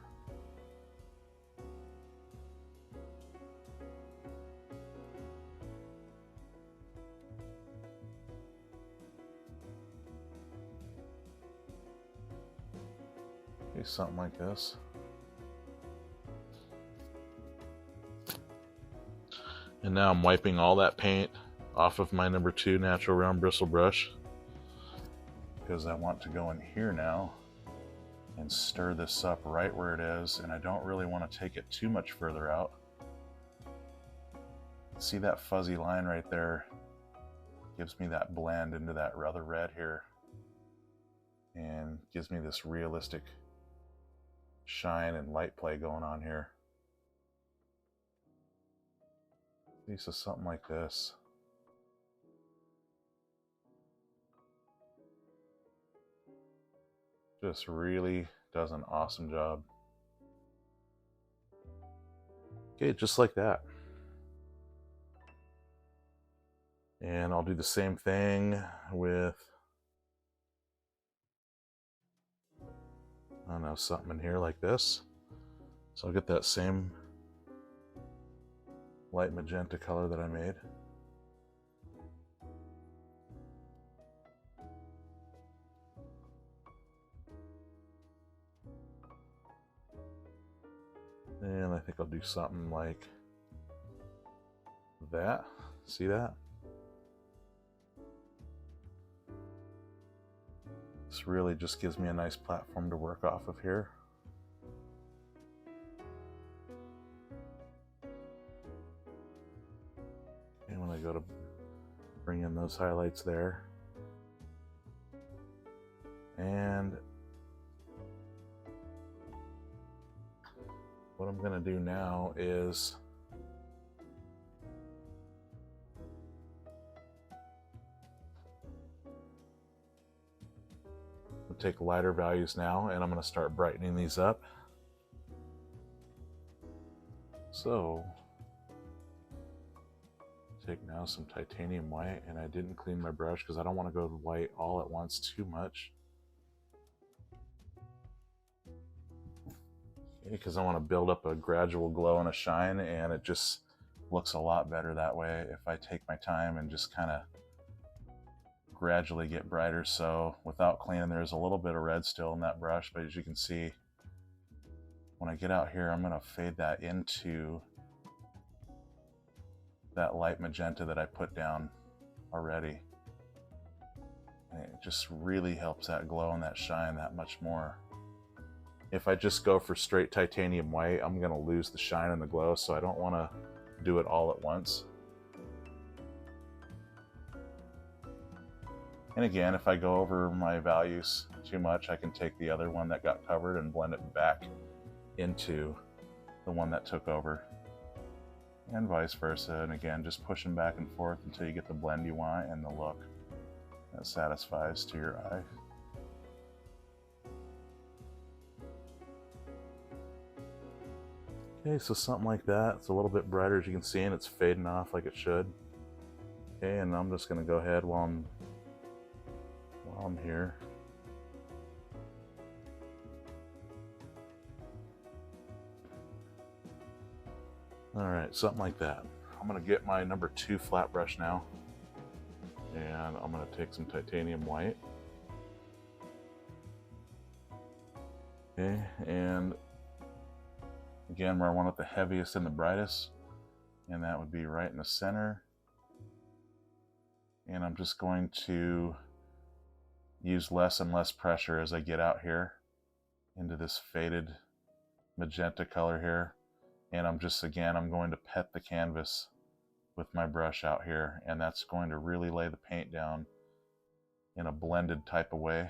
Okay, something like this. And now I'm wiping all that paint off of my number 2 natural round bristle brush, because I want to go in here now and stir this up right where it is, and I don't really want to take it too much further out. See that fuzzy line right there? Gives me that blend into that rather red here and gives me this realistic shine and light play going on here. So something like this. Just really does an awesome job. Okay, just like that. And I'll do the same thing with, I don't know, something in here like this. So I'll get that same light magenta color that I made. And I think I'll do something like that. See that? This really just gives me a nice platform to work off of here. And when I go to bring in those highlights there, and what I'm going to do now is I'll take lighter values now, and I'm going to start brightening these up. So take now some titanium white, and I didn't clean my brush because I don't want to go to white all at once too much. Because I want to build up a gradual glow and a shine, and it just looks a lot better that way if I take my time and just kind of gradually get brighter. So without cleaning, there's a little bit of red still in that brush, but as you can see, when I get out here, I'm going to fade that into that light magenta that I put down already. And it just really helps that glow and that shine that much more. If I just go for straight titanium white, I'm going to lose the shine and the glow, so I don't want to do it all at once. And again, if I go over my values too much, I can take the other one that got covered and blend it back into the one that took over, and vice versa. And again, just pushing back and forth until you get the blend you want and the look that satisfies to your eye. Okay, so something like that. It's a little bit brighter, as you can see, and it's fading off like it should. Okay, and I'm just going to go ahead while I'm here. All right, something like that. I'm going to get my number 2 flat brush now, and I'm going to take some titanium white. Okay, and again, where I want it the heaviest and the brightest, and that would be right in the center. And I'm just going to use less and less pressure as I get out here into this faded magenta color here. And I'm going to pet the canvas with my brush out here, and that's going to really lay the paint down in a blended type of way.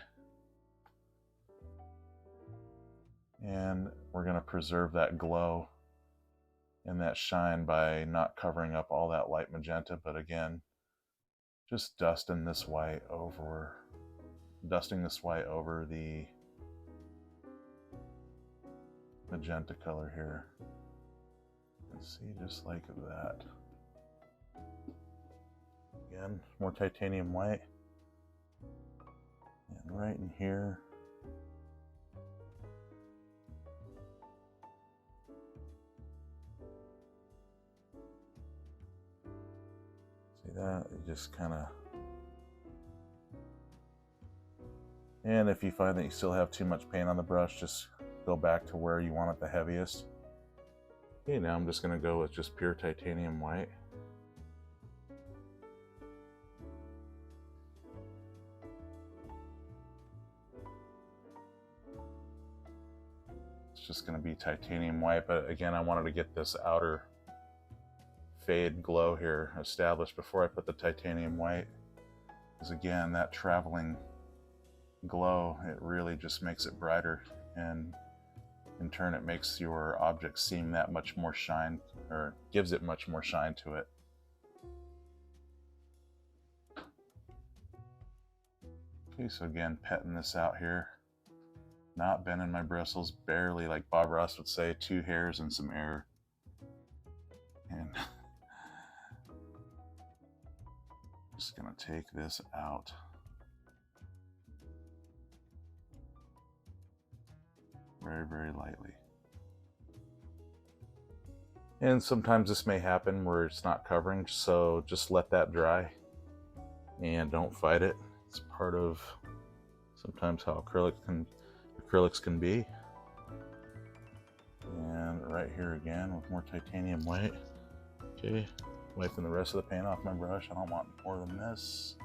And we're going to preserve that glow and that shine by not covering up all that light magenta, but again, just dusting this white over the magenta color here. Let's see, just like that. Again, more titanium white, and right in here. See that? It just kind of... And if you find that you still have too much paint on the brush, just go back to where you want it the heaviest. Okay, now I'm just going to go with just pure titanium white. It's just going to be titanium white, but again, I wanted to get this outer fade glow here established before I put the titanium white, because again, that traveling glow, it really just makes it brighter, and in turn it makes your object seem that much more shine, or gives it much more shine to it. Okay, so again, petting this out here, not bending my bristles, barely, like Bob Ross would say, 2 hairs and some air. And Just gonna take this out. Very, very lightly. And sometimes this may happen where it's not covering, so just let that dry and don't fight it. It's part of sometimes how acrylics can be. And right here again with more titanium white. Okay, wiping the rest of the paint off my brush. I don't want more than this.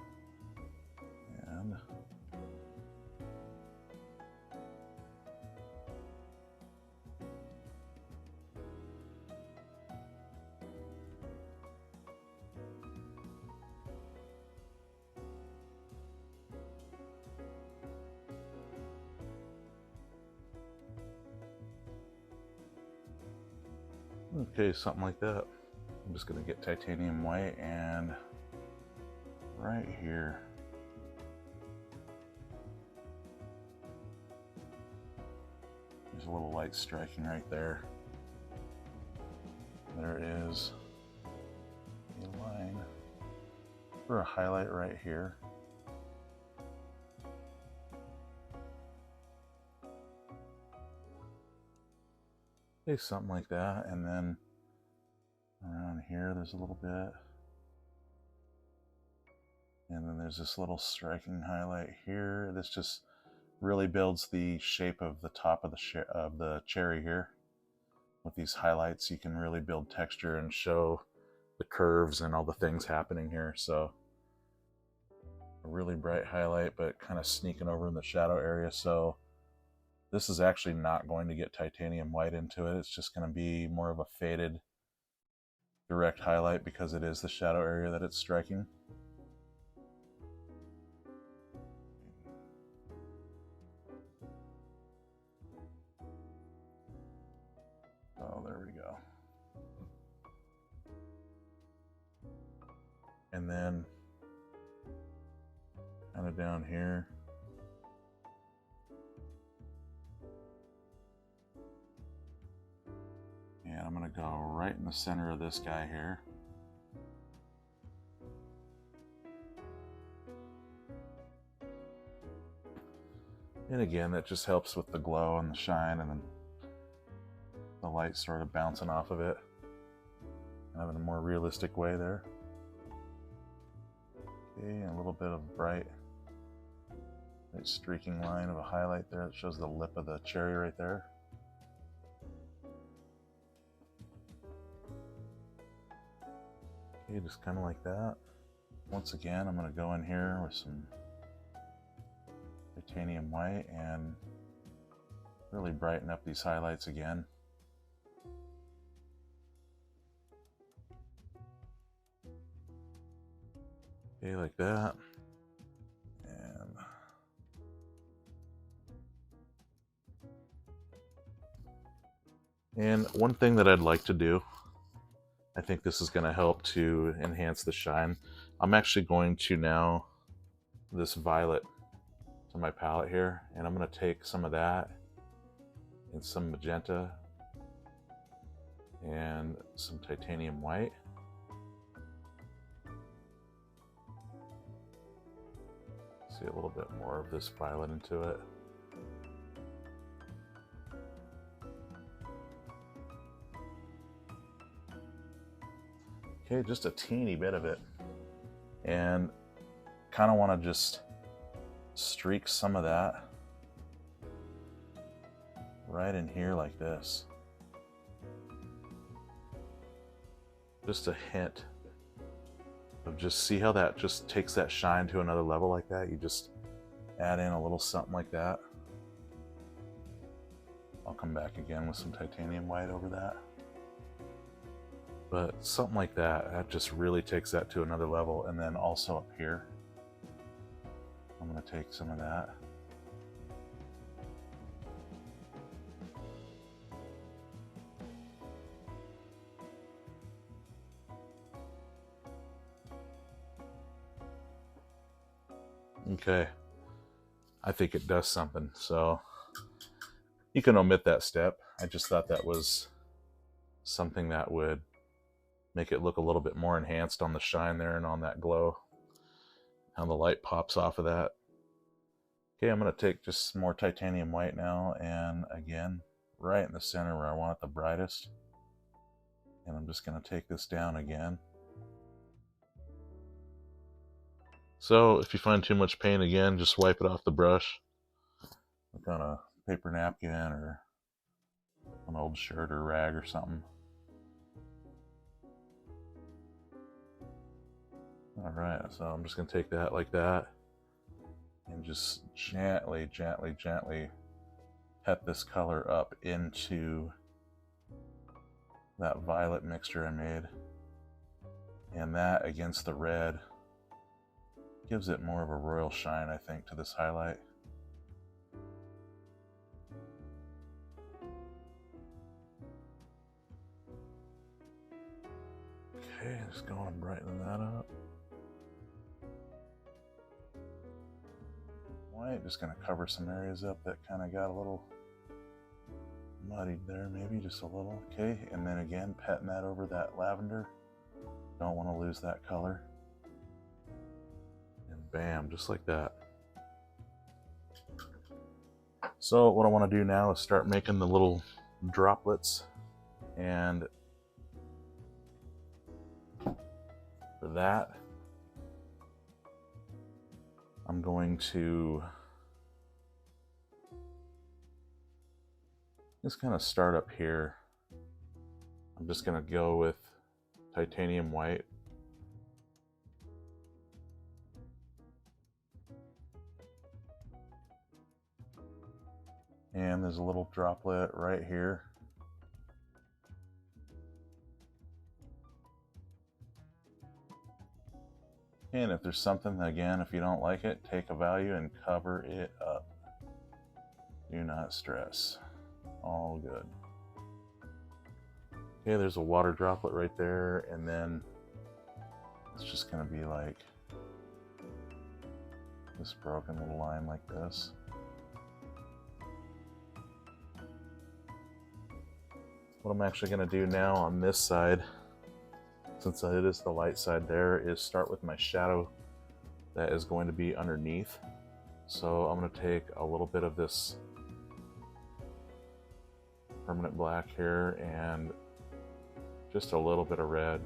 And okay, something like that. I'm just going to get titanium white and right here. There's a little light striking right there. There is a line for a highlight right here. Okay, something like that, and then around here there's a little bit, and then there's this little striking highlight here. This just really builds the shape of the top of the cherry here. With these highlights you can really build texture and show the curves and all the things happening here. So a really bright highlight but kind of sneaking over in the shadow area. So this is actually not going to get titanium white into it. It's just going to be more of a faded direct highlight because it is the shadow area that it's striking. Oh, there we go. And then kind of down here. And I'm going to go right in the center of this guy here. And again, that just helps with the glow and the shine, and then the light sort of bouncing off of it, kind of in a more realistic way there. Okay, and a little bit of bright streaking line of a highlight there that shows the lip of the cherry right there. Okay, just kind of like that. Once again, I'm going to go in here with some titanium white and really brighten up these highlights again. Okay, like that. And one thing that I'd like to do, I think this is going to help to enhance the shine. I'm actually going to now this violet to my palette here, and I'm going to take some of that and some magenta and some titanium white. See a little bit more of this violet into it. Okay, just a teeny bit of it. And kind of want to just streak some of that right in here like this. Just a hint of, just see how that just takes that shine to another level like that. You just add in a little something like that. I'll come back again with some titanium white over that. But something like that, that just really takes that to another level. And then also up here, I'm going to take some of that. Okay, I think it does something, so you can omit that step. I just thought that was something that would make it look a little bit more enhanced on the shine there and on that glow. how the light pops off of that. Okay, I'm going to take just some more titanium white now, and again, right in the center where I want it the brightest. And I'm just going to take this down again. So if you find too much paint again, just wipe it off the brush. Like on a paper napkin or an old shirt or rag or something. Alright, so I'm just going to take that like that. And just gently, gently, gently pet this color up into that violet mixture I made. And that against the red gives it more of a royal shine, I think, to this highlight. Okay, just going and brightening that up. White, just going to cover some areas up that kind of got a little muddied there, maybe just a little. Okay, and then again, patting that over that lavender. Don't want to lose that color. And bam, just like that. So what I want to do now is start making the little droplets, and for that I'm going to just kind of start up here. I'm just going to go with titanium white. And there's a little droplet right here. And if there's something, again, if you don't like it, take a value and cover it up. Do not stress. All good. Okay, there's a water droplet right there, and then it's just going to be like this broken little line like this. What I'm actually going to do now on this side, since it is the light side there, is start with my shadow that is going to be underneath. So I'm going to take a little bit of this permanent black here and just a little bit of red.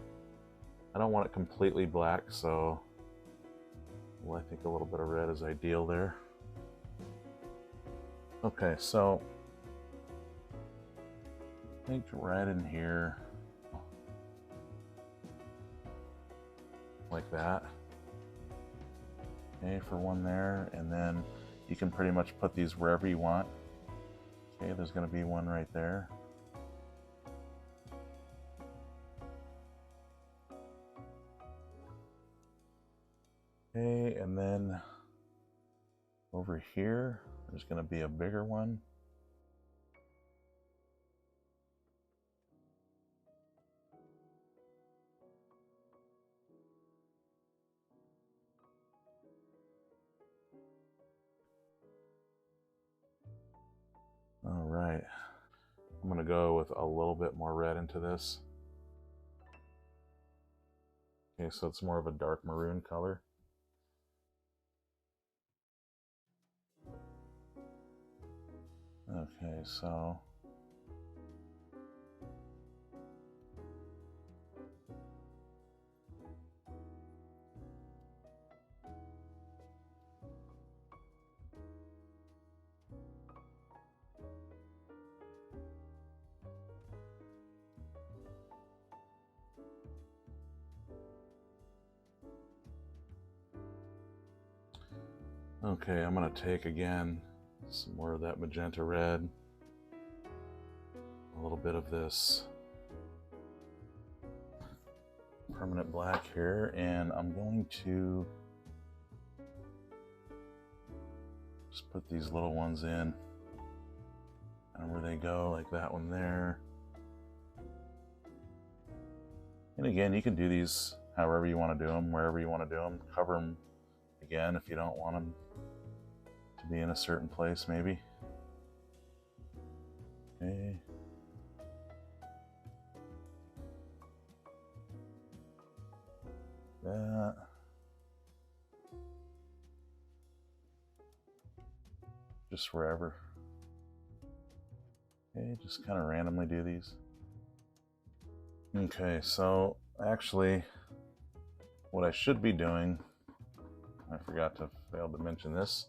I don't want it completely black, so I think a little bit of red is ideal there. Okay, so I think right in here, like that. Okay, for one there, and then you can pretty much put these wherever you want. Okay, there's going to be one right there. Okay, and then over here, there's going to be a bigger one. All right, I'm going to go with a little bit more red into this. Okay, so it's more of a dark maroon color. Okay, so okay, I'm going to take again some more of that magenta red, a little bit of this permanent black here, and I'm going to just put these little ones in, and where they go, like that one there. And again, you can do these however you want to do them, wherever you want to do them. Cover them again if you don't want them to be in a certain place, maybe. Okay. That. just wherever. Okay, just kind of randomly do these. Okay, so actually what I should be doing, I forgot to fail to mention this,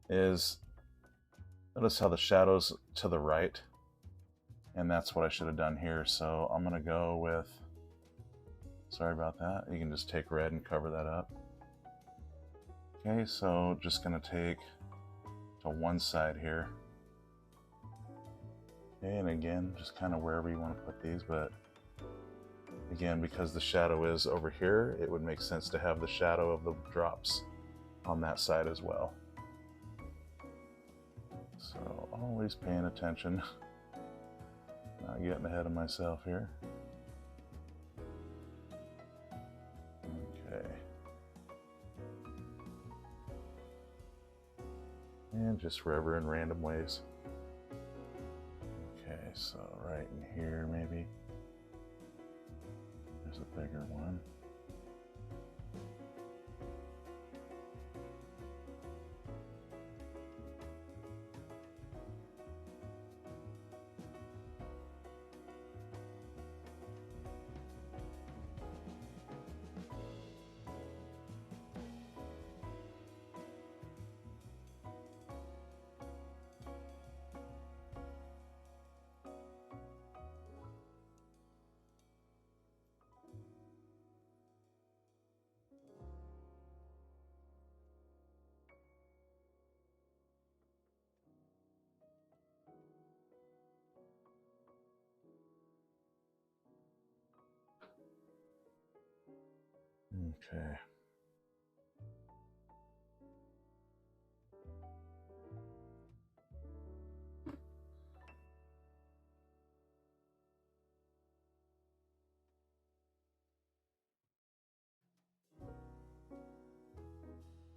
is notice how the shadow's to the right, and that's what I should have done here. So I'm gonna go with, sorry about that, you can just take red and cover that up. Okay, so just gonna take to one side here. Okay, and again, just kind of wherever you want to put these, but again, because the shadow is over here, it would make sense to have the shadow of the drops on that side as well. So always paying attention, not getting ahead of myself here. Okay. And just wherever in random ways. Okay, so right in here maybe. There's a bigger one. Okay.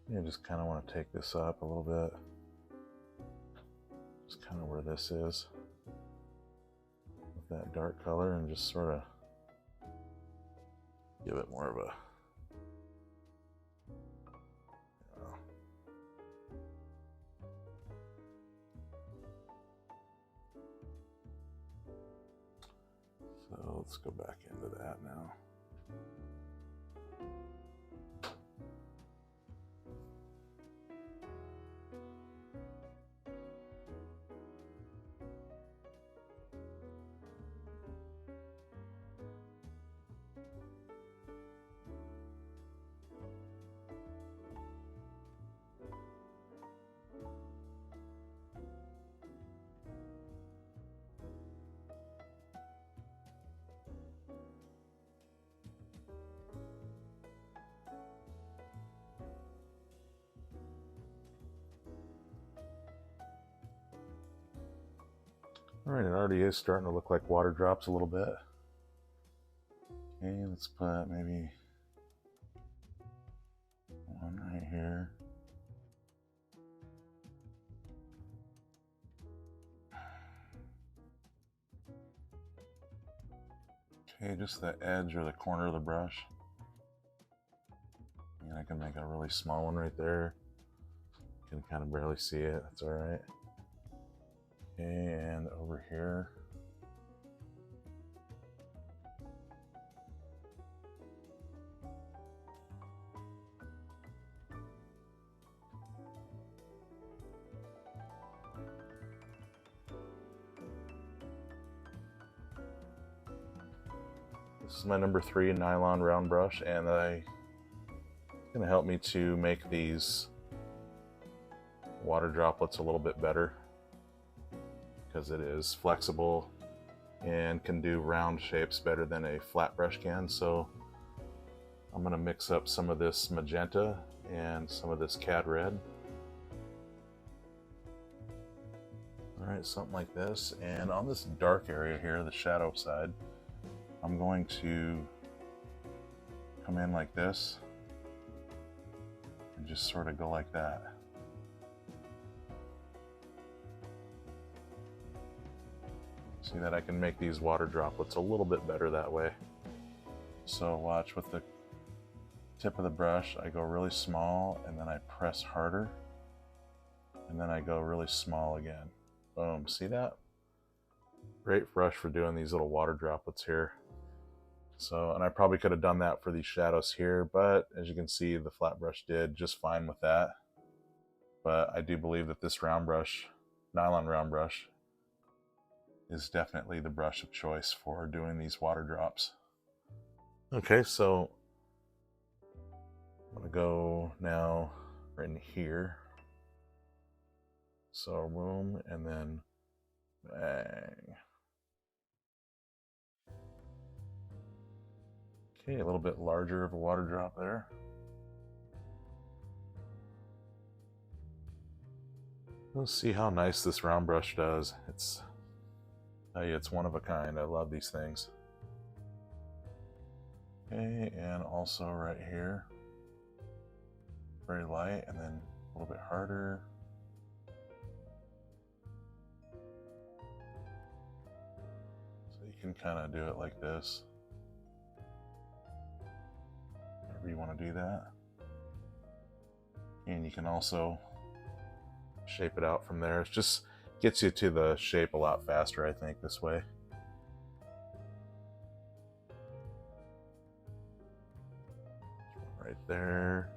You just kind of want to take this up a little bit. Just kind of where this is with that dark color, and just sort of give it more of a, so let's go back into that now. All right, it already is starting to look like water drops a little bit. Okay, let's put maybe one right here. Okay, just the edge or the corner of the brush. And I can make a really small one right there. You can kind of barely see it, that's all right. Okay, and over here. This is my number 3 nylon round brush, and it's going to help me to make these water droplets a little bit better, because it is flexible and can do round shapes better than a flat brush can. So I'm going to mix up some of this magenta and some of this Cad Red. All right, something like this. And on this dark area here, the shadow side, I'm going to come in like this and just sort of go like that. See that I can make these water droplets a little bit better that way. So watch, with the tip of the brush, I go really small and then I press harder And then I go really small again. Boom, see that? Great brush for doing these little water droplets here. So, and I probably could have done that for these shadows here, but as you can see, the flat brush did just fine with that. But I do believe that this round brush, nylon round brush, is definitely the brush of choice for doing these water drops. Okay, so I'm gonna go now right in here. So boom, and then bang. Okay, a little bit larger of a water drop there. Let's see how nice this round brush does. It's one of a kind. I love these things. Okay, and also right here, very light, and then a little bit harder. So you can kind of do it like this. Whenever you want to do that. And you can also shape it out from there. It just gets you to the shape a lot faster, I think, this way. Right there.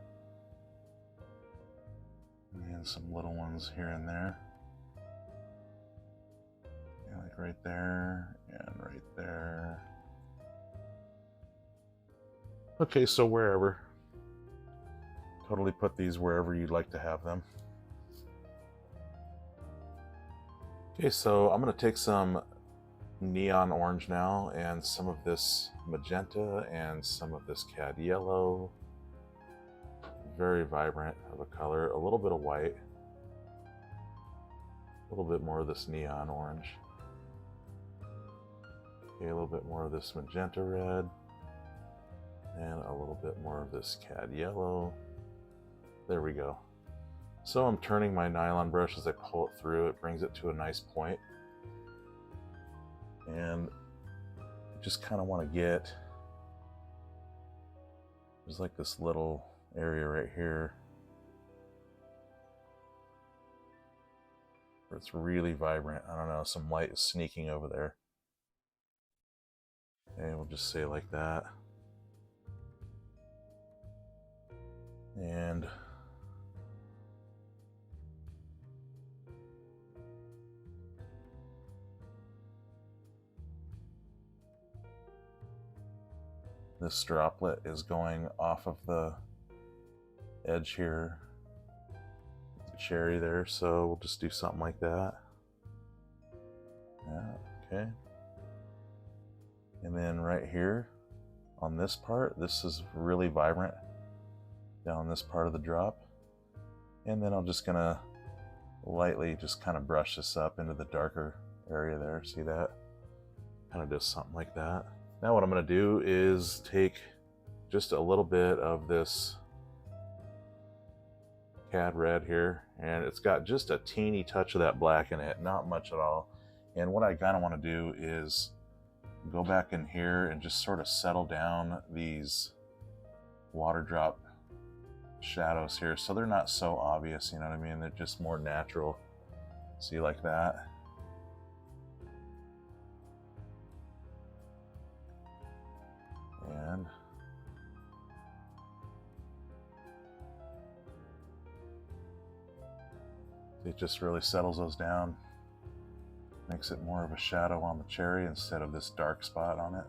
And some little ones here and there. And like right there, and right there. Okay, so wherever. Totally put these wherever you'd like to have them. Okay, so I'm going to take some neon orange now and some of this magenta and some of this Cad Yellow. Very vibrant of a color. A little bit of white. A little bit more of this neon orange. Okay, a little bit more of this Magenta Red. And a little bit more of this Cad Yellow. There we go. So I'm turning my nylon brush as I pull it through. It brings it to a nice point. And I just kind of want to get, there's like this little area right here where it's really vibrant. I don't know, some light is sneaking over there. And we'll just say like that. And this droplet is going off of the edge here, the cherry there, so we'll just do something like that. Yeah, okay. And then right here on this part, this is really vibrant down this part of the drop. And then I'm just gonna lightly just kind of brush this up into the darker area there. See that? Kind of does something like that. Now what I'm gonna do is take just a little bit of this Cad Red here, and it's got just a teeny touch of that black in it, not much at all. And what I kind of want to do is go back in here and just sort of settle down these water drop shadows here so they're not so obvious, you know what I mean? They're just more natural. See, like that. And it just really settles those down, makes it more of a shadow on the cherry instead of this dark spot on it.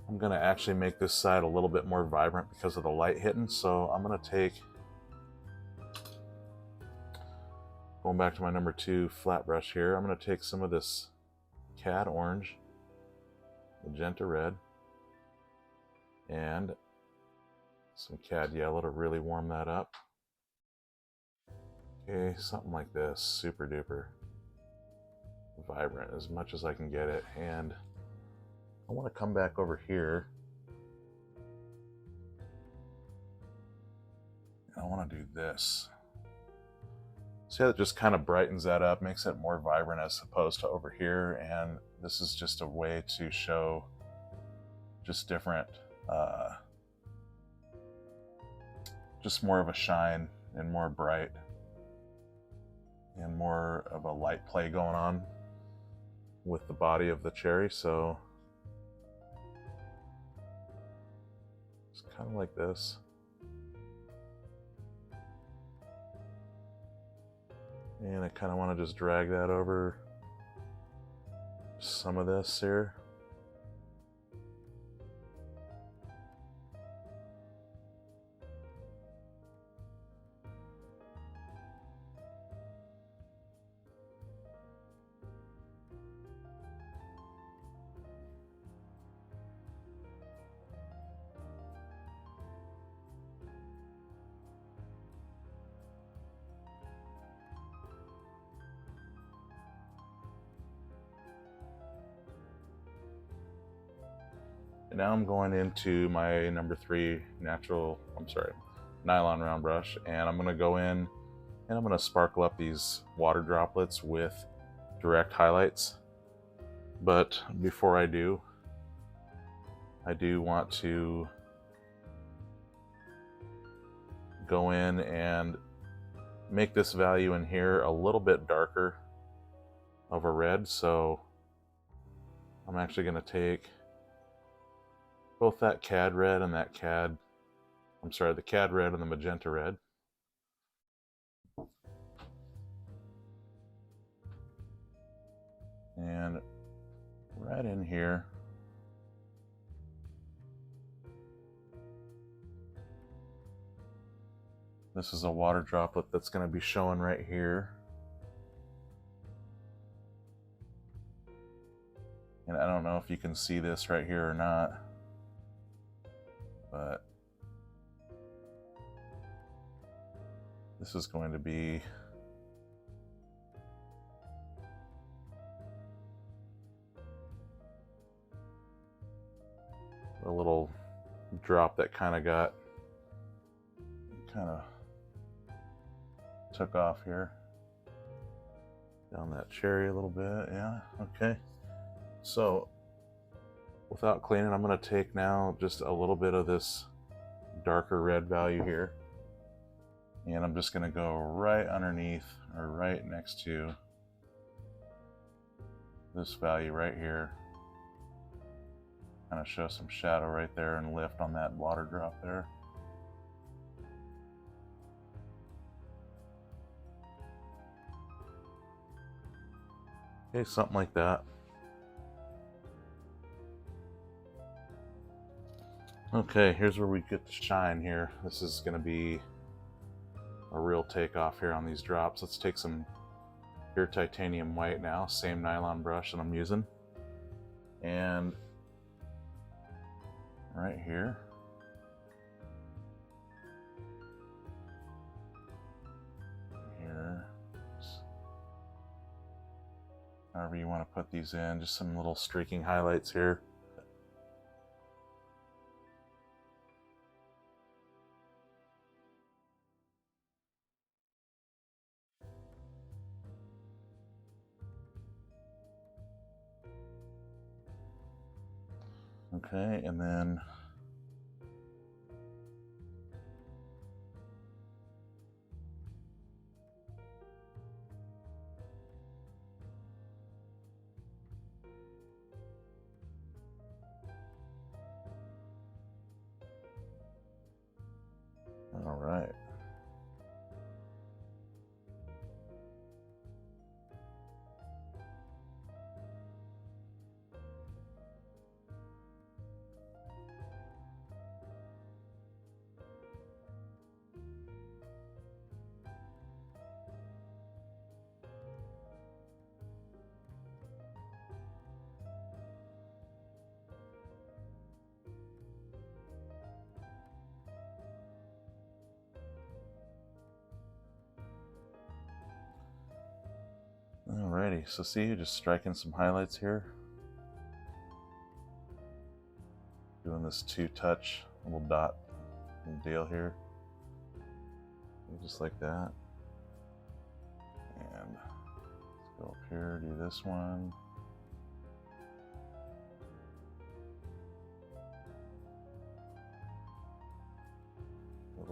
I'm going to actually make this side a little bit more vibrant because of the light hitting, so I'm going to take, going back to my number 2 flat brush here, I'm going to take some of this Cad Orange, Magenta Red, and some Cad Yellow to really warm that up. Okay, something like this, super duper vibrant as much as I can get it. And I want to come back over here. I want to do this. See how it just kind of brightens that up, makes it more vibrant as opposed to over here. And this is just a way to show just different, just more of a shine and more bright and more of a light play going on with the body of the cherry. So it's kind of like this. And I kind of want to just drag that over some of this here. And now I'm going into my number 3 nylon round brush, and I'm going to go in and I'm going to sparkle up these water droplets with direct highlights. But before I do want to go in and make this value in here a little bit darker of a red. So I'm actually going to take both that Cad Red and the Cad Red and the Magenta Red. And right in here, this is a water droplet that's going to be showing right here. And I don't know if you can see this right here or not, but this is going to be a little drop that kind of took off here down that cherry a little bit. Yeah, okay. So without cleaning, I'm going to take now just a little bit of this darker red value here, and I'm just going to go right underneath or right next to this value right here. Kind of show some shadow right there and lift on that water drop there. Okay, something like that. Okay, here's where we get the shine here. This is going to be a real takeoff here on these drops. Let's take some pure titanium white now, same nylon brush that I'm using. And right here, however you want to put these in, just some little streaking highlights here. Okay, and then all right. Alrighty, so see, you're just striking some highlights here. Doing this 2-touch little dot deal here. Just like that. And let's go up here, do this one.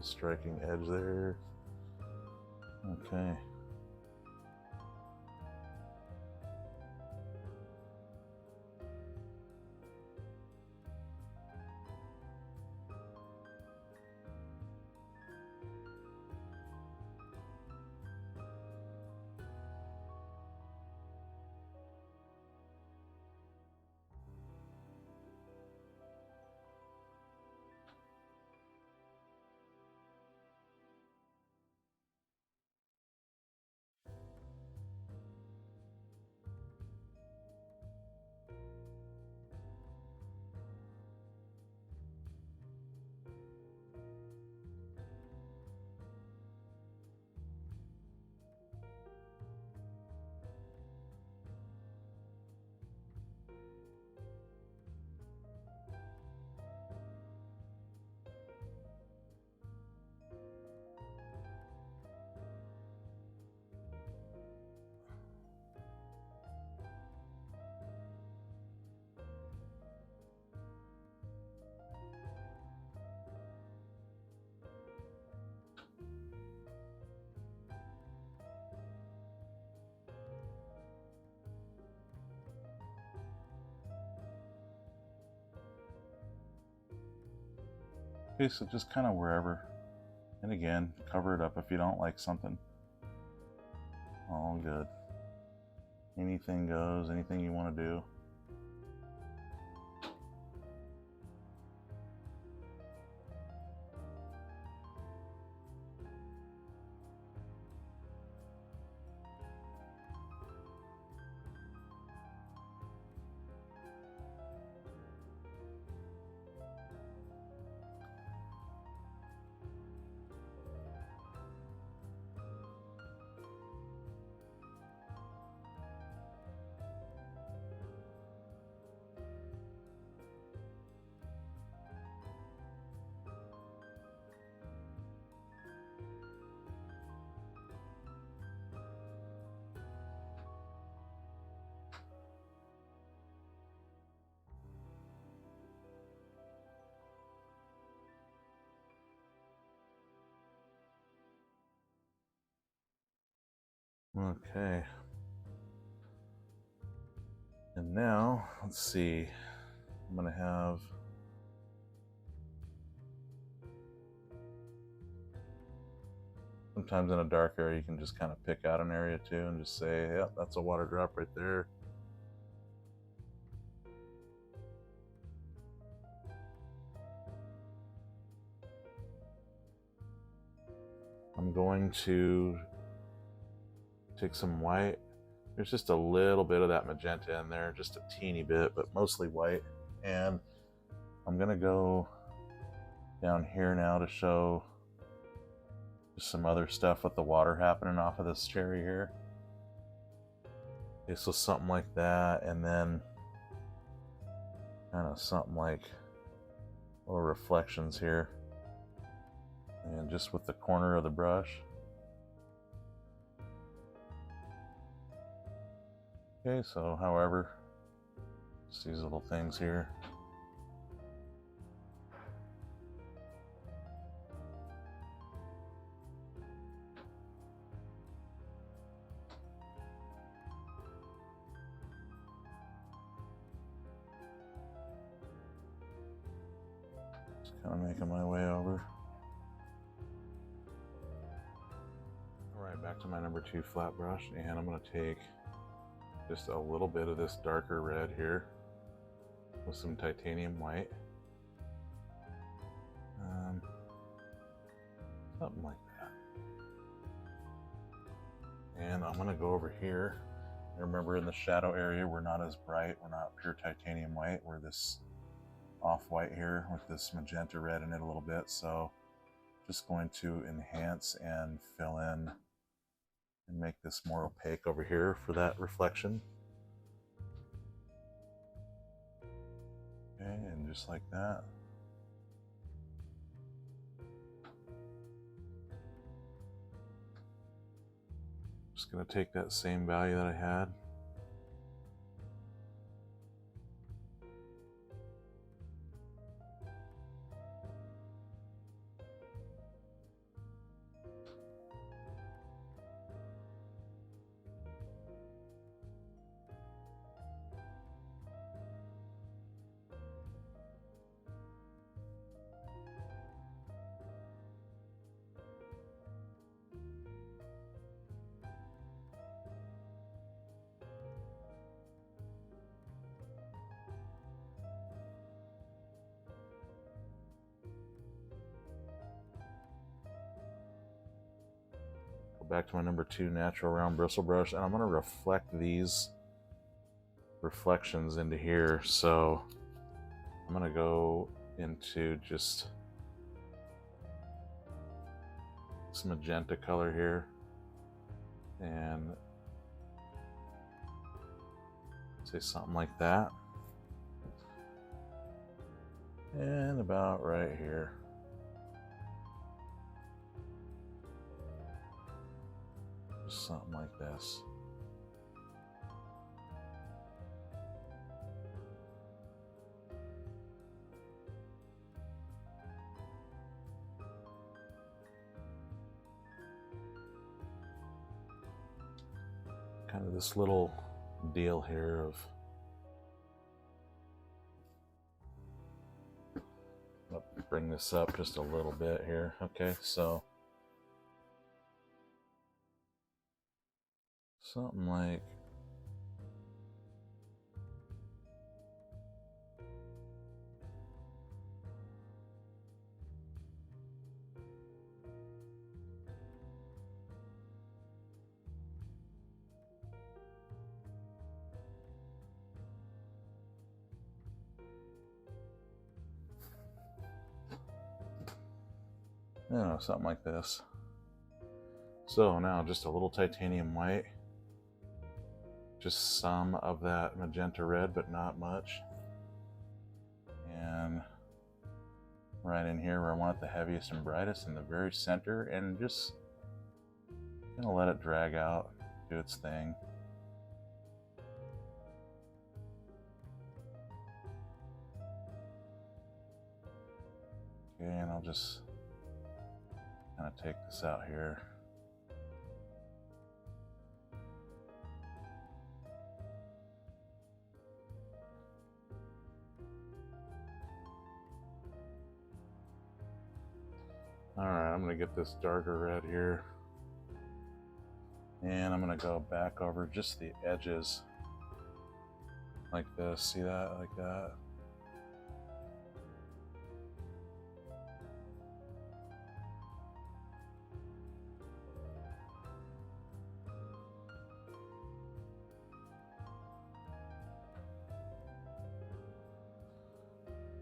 striking edge there. Okay. Okay, so just kind of wherever. And again, cover it up if you don't like something. All good. Anything goes, anything you want to do. Okay. And now, let's see. I'm going to have sometimes in a dark area you can just kind of pick out an area too and just say, yeah, that's a water drop right there. I'm going to take some white. There's just a little bit of that magenta in there, just a teeny bit, but mostly white. And I'm gonna go down here now to show just some other stuff with the water happening off of this cherry here. Okay, so something like that, and then kind of something like little reflections here. And just with the corner of the brush. Okay, so however, just these little things here. Just kind of making my way over. Alright, back to my number 2 flat brush, and I'm going to take just a little bit of this darker red here with some titanium white. Something like that. And I'm going to go over here. Remember, in the shadow area, we're not as bright. We're not pure titanium white. We're this off-white here with this magenta red in it a little bit. So just going to enhance and fill in and make this more opaque over here for that reflection. Okay, and just like that. Just going to take that same value that I had. Go back to my number 2 natural round bristle brush, and I'm going to reflect these reflections into here. So I'm going to go into just some magenta color here and say something like that. And about right here. Just something like this. Kind of this little deal here of bring this up just a little bit here. Okay, so something like something like this. So now just a little titanium white, just some of that magenta red, but not much. And right in here where I want it the heaviest and brightest, in the very center, and just gonna let it drag out, do its thing. Okay, and I'll just kind of take this out here. Alright, I'm going to get this darker red here. And I'm going to go back over just the edges. Like this. See that? Like that.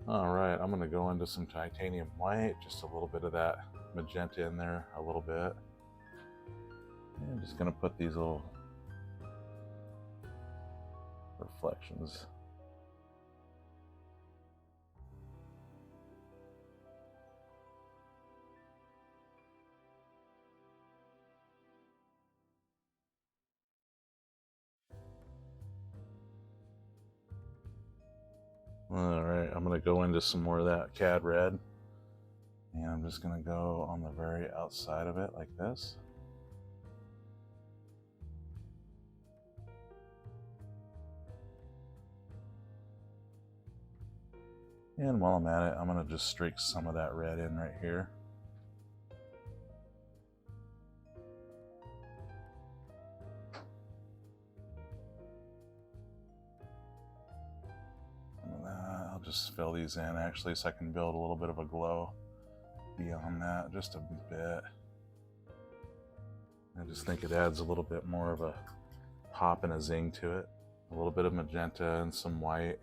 Alright, I'm going to go into some titanium white, just a little bit of that magenta in there, a little bit. And I'm just going to put these little reflections. Alright, I'm going to go into some more of that Cad Red. And I'm just going to go on the very outside of it like this. And while I'm at it, I'm going to just streak some of that red in right here. I'll just fill these in actually so I can build a little bit of a glow beyond that, just a bit. I just think it adds a little bit more of a pop and a zing to it. A little bit of magenta and some white.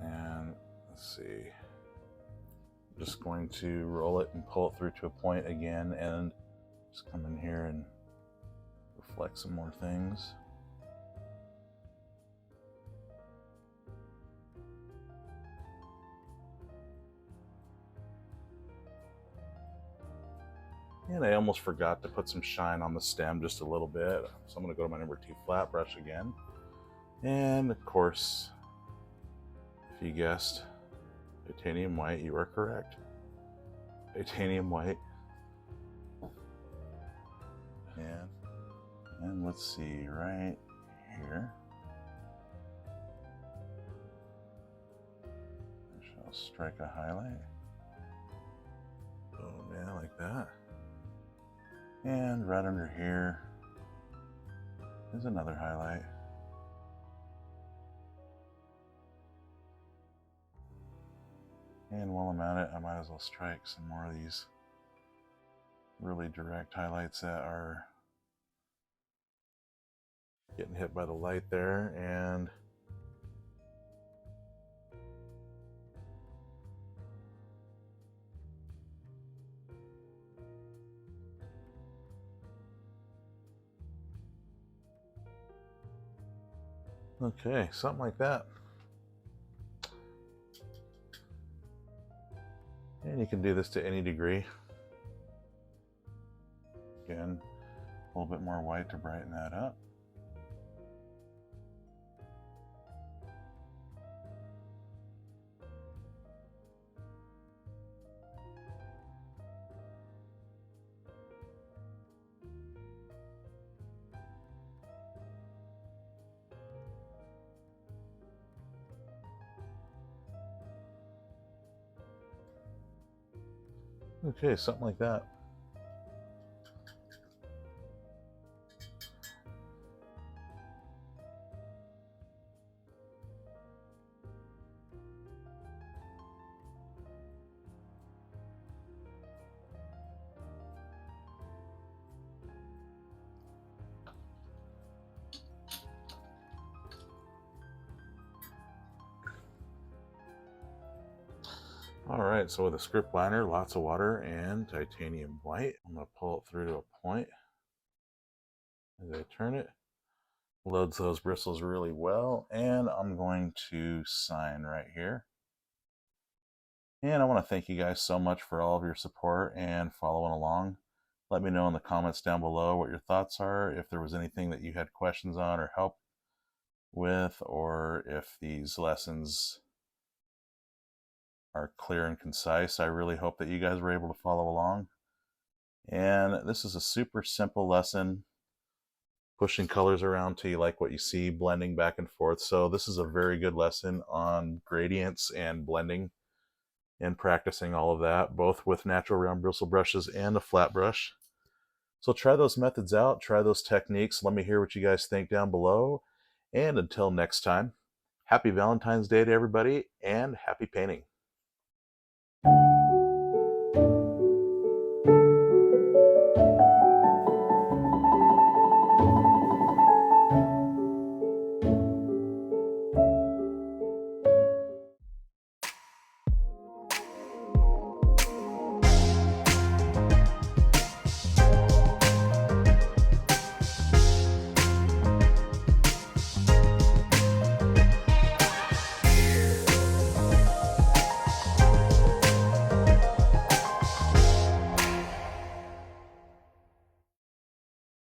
And let's see, I'm just going to roll it and pull it through to a point again and just come in here and reflect some more things. And I almost forgot to put some shine on the stem just a little bit. So I'm going to go to my number 2 flat brush again. And of course, if you guessed titanium white, you are correct. Titanium white. And let's see, right here. I shall strike a highlight. Oh yeah, like that. And right under here is another highlight. And while I'm at it, I might as well strike some more of these really direct highlights that are getting hit by the light there. And okay, something like that. And you can do this to any degree. Again, a little bit more white to brighten that up. Okay, something like that. Alright, so with a script liner, lots of water and titanium white, I'm going to pull it through to a point as I turn it. Loads those bristles really well, and I'm going to sign right here. And I want to thank you guys so much for all of your support and following along. Let me know in the comments down below what your thoughts are, if there was anything that you had questions on or help with, or if these lessons are clear and concise. I really hope that you guys were able to follow along. And this is a super simple lesson, pushing colors around till you like what you see, blending back and forth. So this is a very good lesson on gradients and blending and practicing all of that, both with natural round bristle brushes and a flat brush. So try those methods out, try those techniques. Let me hear what you guys think down below. And until next time, happy Valentine's Day to everybody, and happy painting.